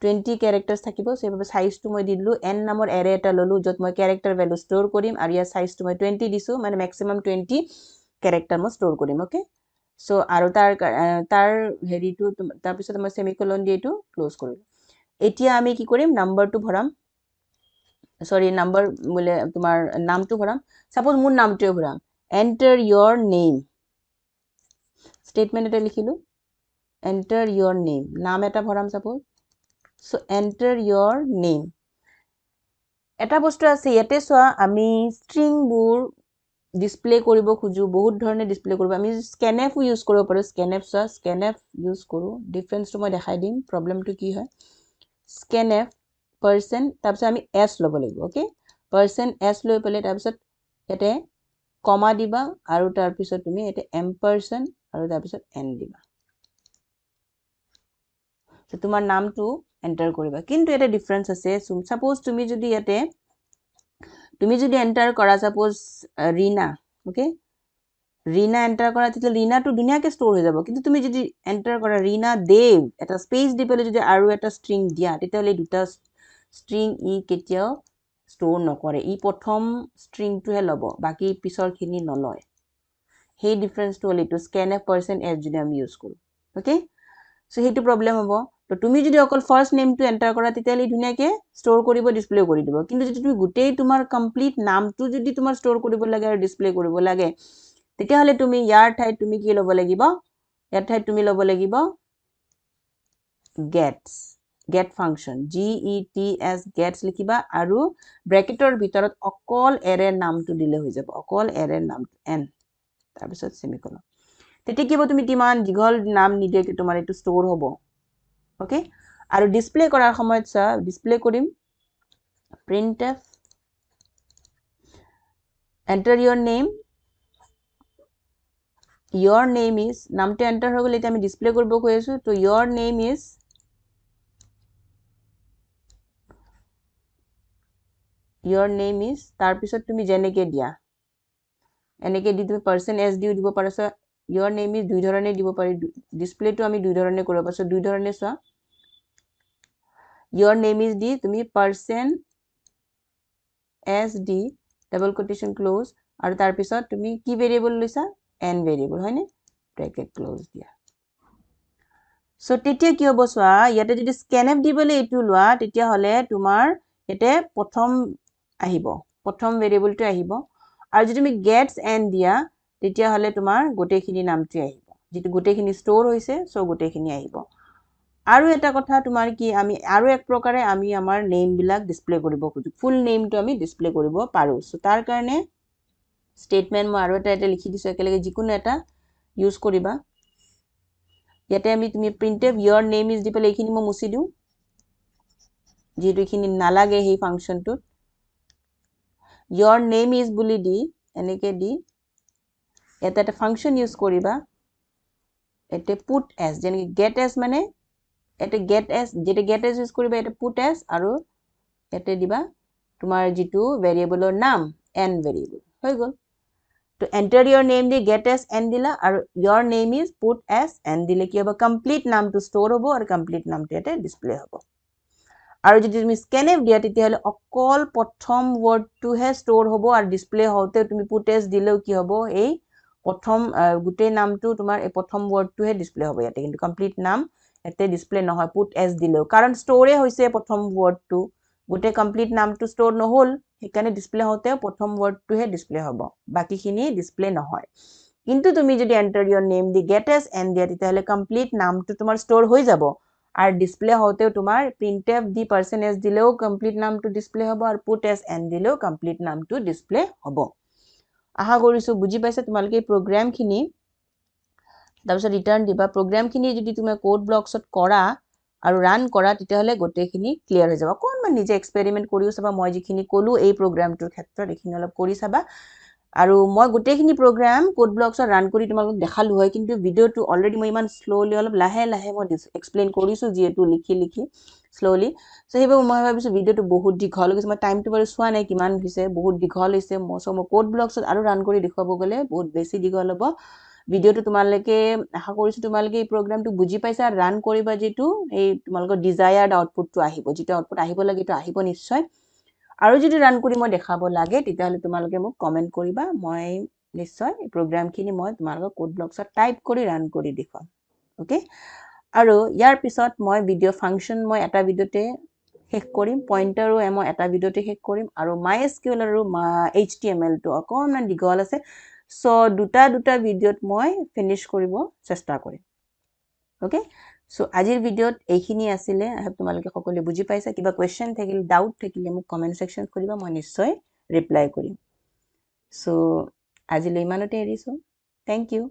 20 ক্যাৰেক্টাৰ্স থাকিব সো সেইভাবে সাইজটো মই দিলো n নামৰ অ্যাৰে এটা ললো যত মই ক্যাৰেক্টাৰ ভ্যালু ষ্টৰ কৰিম আৰু ইয়াৰ সাইজটো মই 20 দিছো মানে ম্যাক্সিমাম 20 ক্যাৰেক্টাৰ মই ষ্টৰ কৰিম ওকে সো আৰু তাৰ হেৰিটো তাৰ পিছত মই সেমিকোলন দি এটো ক্লোজ কৰিম এতিয়া আমি কি কৰিম নাম্বাৰটো ভৰাম সৰি নাম্বাৰ বলে তোমাৰ নামটো ভৰাম সাপোজ মোৰ নামটো ভৰাম enter your name স্টেটমেন্ট এটা লিখিলো enter your name নাম এটা ভৰাম suppose so enter your name এটা বস্তু আছে ইয়াতে সোৱা আমি string বোৰ ডিসপ্লে কৰিব খুজু বহুত ধৰণে ডিসপ্লে কৰিব আমি scanf ইউজ কৰিব পাৰো scanf সোৱা scanf ইউজ কৰো ডিফাৰেন্সটো মই দেখাই দিম প্ৰবলেমটো কি হয় scanf person তাৰ পিছত আমি s ল'ব লাগিব ওকে person s লৈ পেলে তাৰ পিছত এতে কমা দিবা আৰু তাৰ পিছত তুমি এতে ampersand আৰু তাৰ পিছত n দিবা সো তোমাৰ নামটো এন্টাৰ কৰিবা কিন্তু এটা ডিফাৰেন্স আছে সাপোজ তুমি যদি এন্টাৰ কৰা suppose Reena okay Reena enter কৰা তেতিয়া ৰীনাটো দুনিয়াকে ষ্টৰ হৈ যাব কিন্তু তুমি যদি এন্টাৰ কৰা ৰীনা দেৱ এটা স্পেস দি পেলে যদি আৰু এটা ষ্ট্ৰিং দিয়া তেতিয়ালে দুটা ষ্ট্ৰিং ই কেতিয়াও ষ্টৰ নকৰে ই প্ৰথম ষ্ট্ৰিংটোহে ল'ব বাকি পিছৰখিনি নলয় সেই ডিফাৰেন্সটো হ'ল এটো scanf person s যদি আমি ইউজ কৰো ওকে সো হেতু প্ৰবলেম হ'ব তো তুমি যদি অকল ফাৰ্স্ট নেমটো এন্টাৰ কৰা তেতিয়ালে দুনিয়াকে ষ্টৰ কৰিব ডিসপ্লে কৰি দিব কিন্তু যদি তুমি গুটেই তোমাৰ কমপ্লিট নামটো যদি তোমাৰ ষ্টৰ কৰিব লাগে আৰু ডিসপ্লে কৰিব লাগে তেতিয়াহলে তুমি ইয়াৰ ঠাইত তুমি কি ল'ব লাগিব ইয়াৰ ঠাইত তুমি ল'ব লাগিব get function gets gets লিখিবা আৰু ব্ৰেকেটৰ ভিতৰত অকল এৰেৰ নামটো দিলে হৈ যাব অকল এৰেৰ নামটো n তাৰ পিছত সেমিকোলন তেতিয়া কি হ'ব তুমি কিমান দীঘল নাম নিদিয়ে কি তোমাৰ এটো ষ্টৰ হ'ব ওকে আৰু ডিসপ্লে কৰাৰ সময়ত ডিসপ্লে কৰিম printf enter your name is নামটো এন্টাৰ হৈ গলে এতিয়া আমি ডিসপ্লে কৰিব কৈ আছো তো your name is তাৰ পিছত তুমি জেনেকে দিয়া এনেকে দি তুমি person s দিও দিব পাৰছ your name is দুই ধৰণে দিব পাৰি ডিসপ্লেটো আমি দুই ধৰণে কৰিব পাৰছ দুই ধৰণে সোৱা your name is দি তুমি person s দি ডাবল কোটেশন ক্লোজ আৰু তাৰ পিছত তুমি কি ভেৰিয়েবল লৈছা n ভেৰিয়েবল হয়নে ব্ৰেকেট ক্লোজ দিয়া সো তেতিয়া কি হ'ব সোৱা ইয়াতে যদি scanf দিবলে এটো লোৱা তেতিয়া হলে তোমাৰ এতে প্ৰথম আহিব প্ৰথম ভেৰিয়েবলটো আহিব আৰু যদি তুমি gets n দিয়া তেতিয়া হলে তোমাৰ গোটেইখিনি নামটো আহিব যেটো গোটেইখিনি ষ্টৰ হৈছে সো গোটেইখিনি আহিব আৰু এটা কথা তোমাৰ কি আমি আৰু এক প্ৰকাৰে আমি আমাৰ নেম বিলাক ডিসপ্লে কৰিব খুজু ফুল নেমটো আমি ডিসপ্লে কৰিব পাৰো সো তাৰ কাৰণে স্টেটমেন্ট মই আৰু এটা লিখি দিছো একেলগে যিকোনো এটা ইউজ কৰিবা ইয়াতে আমি তুমি printf your name is দি পেলে এইখিনি মই মুছি দিও যেটো এইখিনি নালাগে সেই ফাংশনটো your name is বুলি দি এনেকে দি এটা ফাংশন ইউজ কৰিবা এতে put s যেনে get s মানে এতে get s যেতে get s ইউজ কৰিবা এতে put s আৰু এতে দিবা তোমাৰ যিটো ভেৰিয়েবলৰ নাম n ভেৰিয়েবল হৈ গ'ল to enter your name the get as n দিলা আৰু your name is put as n দিলে কি হ'ব complete নামটো store হ'ব আৰু complete নামটো ইয়াতে display হ'ব আৰু যদি তুমি scanf দিয়া তেতিয়াহলে অকল প্ৰথম wordটোহে store হ'ব আৰু display হওঁতে তুমি put as দিলেও কি হ'ব এই প্ৰথম গোটেই নামটো তোমাৰ এই প্ৰথম wordটোহে display হ'ব ইয়াতে কিন্তু complete নাম ইয়াতে display নহয় put as দিলেও কাৰণ store হৈছে প্ৰথম wordটো গোটেই complete নামটো store নহল সেইকাৰণে display হওঁতে প্ৰথম wordটোহে display হ'ব বাকিখিনি display নহয় কিন্তু তুমি যদি enter your name the get as n দিয়া তেতিয়াহলে complete নামটো তোমাৰ store হৈ যাব আৰু display হওঁতে তোমাৰ printf দি %s দিলেও complete নামটো display হ'ব আৰু put as n দিলেও complete নামটো display হ'ব আশা কৰিছো বুজি পাইছা তোমালোকে এই প্ৰগ্ৰামখিনি তাৰপিছত ৰিটাৰ্ণ দিবা প্ৰগ্ৰামখিনি যদি তুমি কোড ব্লকছত কৰা আৰু ৰান কৰা তেতিয়াহলে গোটেইখিনি ক্লিয়াৰ হৈ যাব অকণমান নিজে এক্সপেৰিমেন্ট কৰিও চাবা মই যিখিনি ক'লো এই প্ৰগ্ৰামটোৰ ক্ষেত্ৰত এইখিনি অলপ কৰি চাবা আৰু মই গোটেইখিনি প্ৰগ্ৰাম কোড ব্লকছত ৰান কৰি তোমালোকক দেখালো হয় কিন্তু ভিডিওটো অলৰেডি মই ইমান স্লোলি অলপ লাহে লাহে মই এক্সপ্লেইন কৰিছো যিহেতু লিখি স্লোলি সো সেইবাবে মই ভাবিছো ভিডিওটো বহুত দীঘল হৈছে মই টাইমটো বাৰু চোৱা নাই কিমান হৈছে বহুত দীঘল হৈছে মই কোড ব্লকছত আৰু ৰান কৰি দেখুৱাব গলে বহুত বেছি দীঘল হ'ব ভিডিওটো তোমালোকে আশা কৰিছো তোমালোকে এই প্ৰগ্ৰামটো বুজি পাইছা আৰু ৰান কৰিবা যেটো এই তোমালোকৰ ডিজায়াৰ্ড আউটপুটটো আহিব যেটো আউটপুট আহিব লাগে তো আহিব নিশ্চয় আৰু যদি ৰান কৰি মই দেখাব লাগে তেতিয়াহলে তোমালোকে মোক কমেন্ট কৰিবা মই নিশ্চয় এই প্ৰগ্ৰামখিনি মই তোমালোকৰ কোড ব্লকছত টাইপ কৰি ৰান কৰি দেখুৱাম ওকে আৰু ইয়াৰ পিছত মই ভিডিও ফাংচন মই এটা ভিডিওতে শেষ কৰিম পইন্টাৰো মই এটা ভিডিওতে শেষ কৰিম আৰু MySQL আৰু HTML টো অকণমান দীঘল আছে সো দুটা ভিডিওত মই ফিনিশ কৰিব চেষ্টা কৰিম ওকে সো আজিৰ ভিডিওত এইখিনি আছিলে আই হোপ তোমালোকে সকলোৱে বুজি পাইছা কিবা কোৱেশ্চন থাকিল ডাউট থাকিলে মোক কমেন্ট সেকশন কৰিবা মই নিশ্চয় ৰিপ্লাই কৰিম সো আজিলৈ ইমানতে এৰিছো থ্যাংক ইউ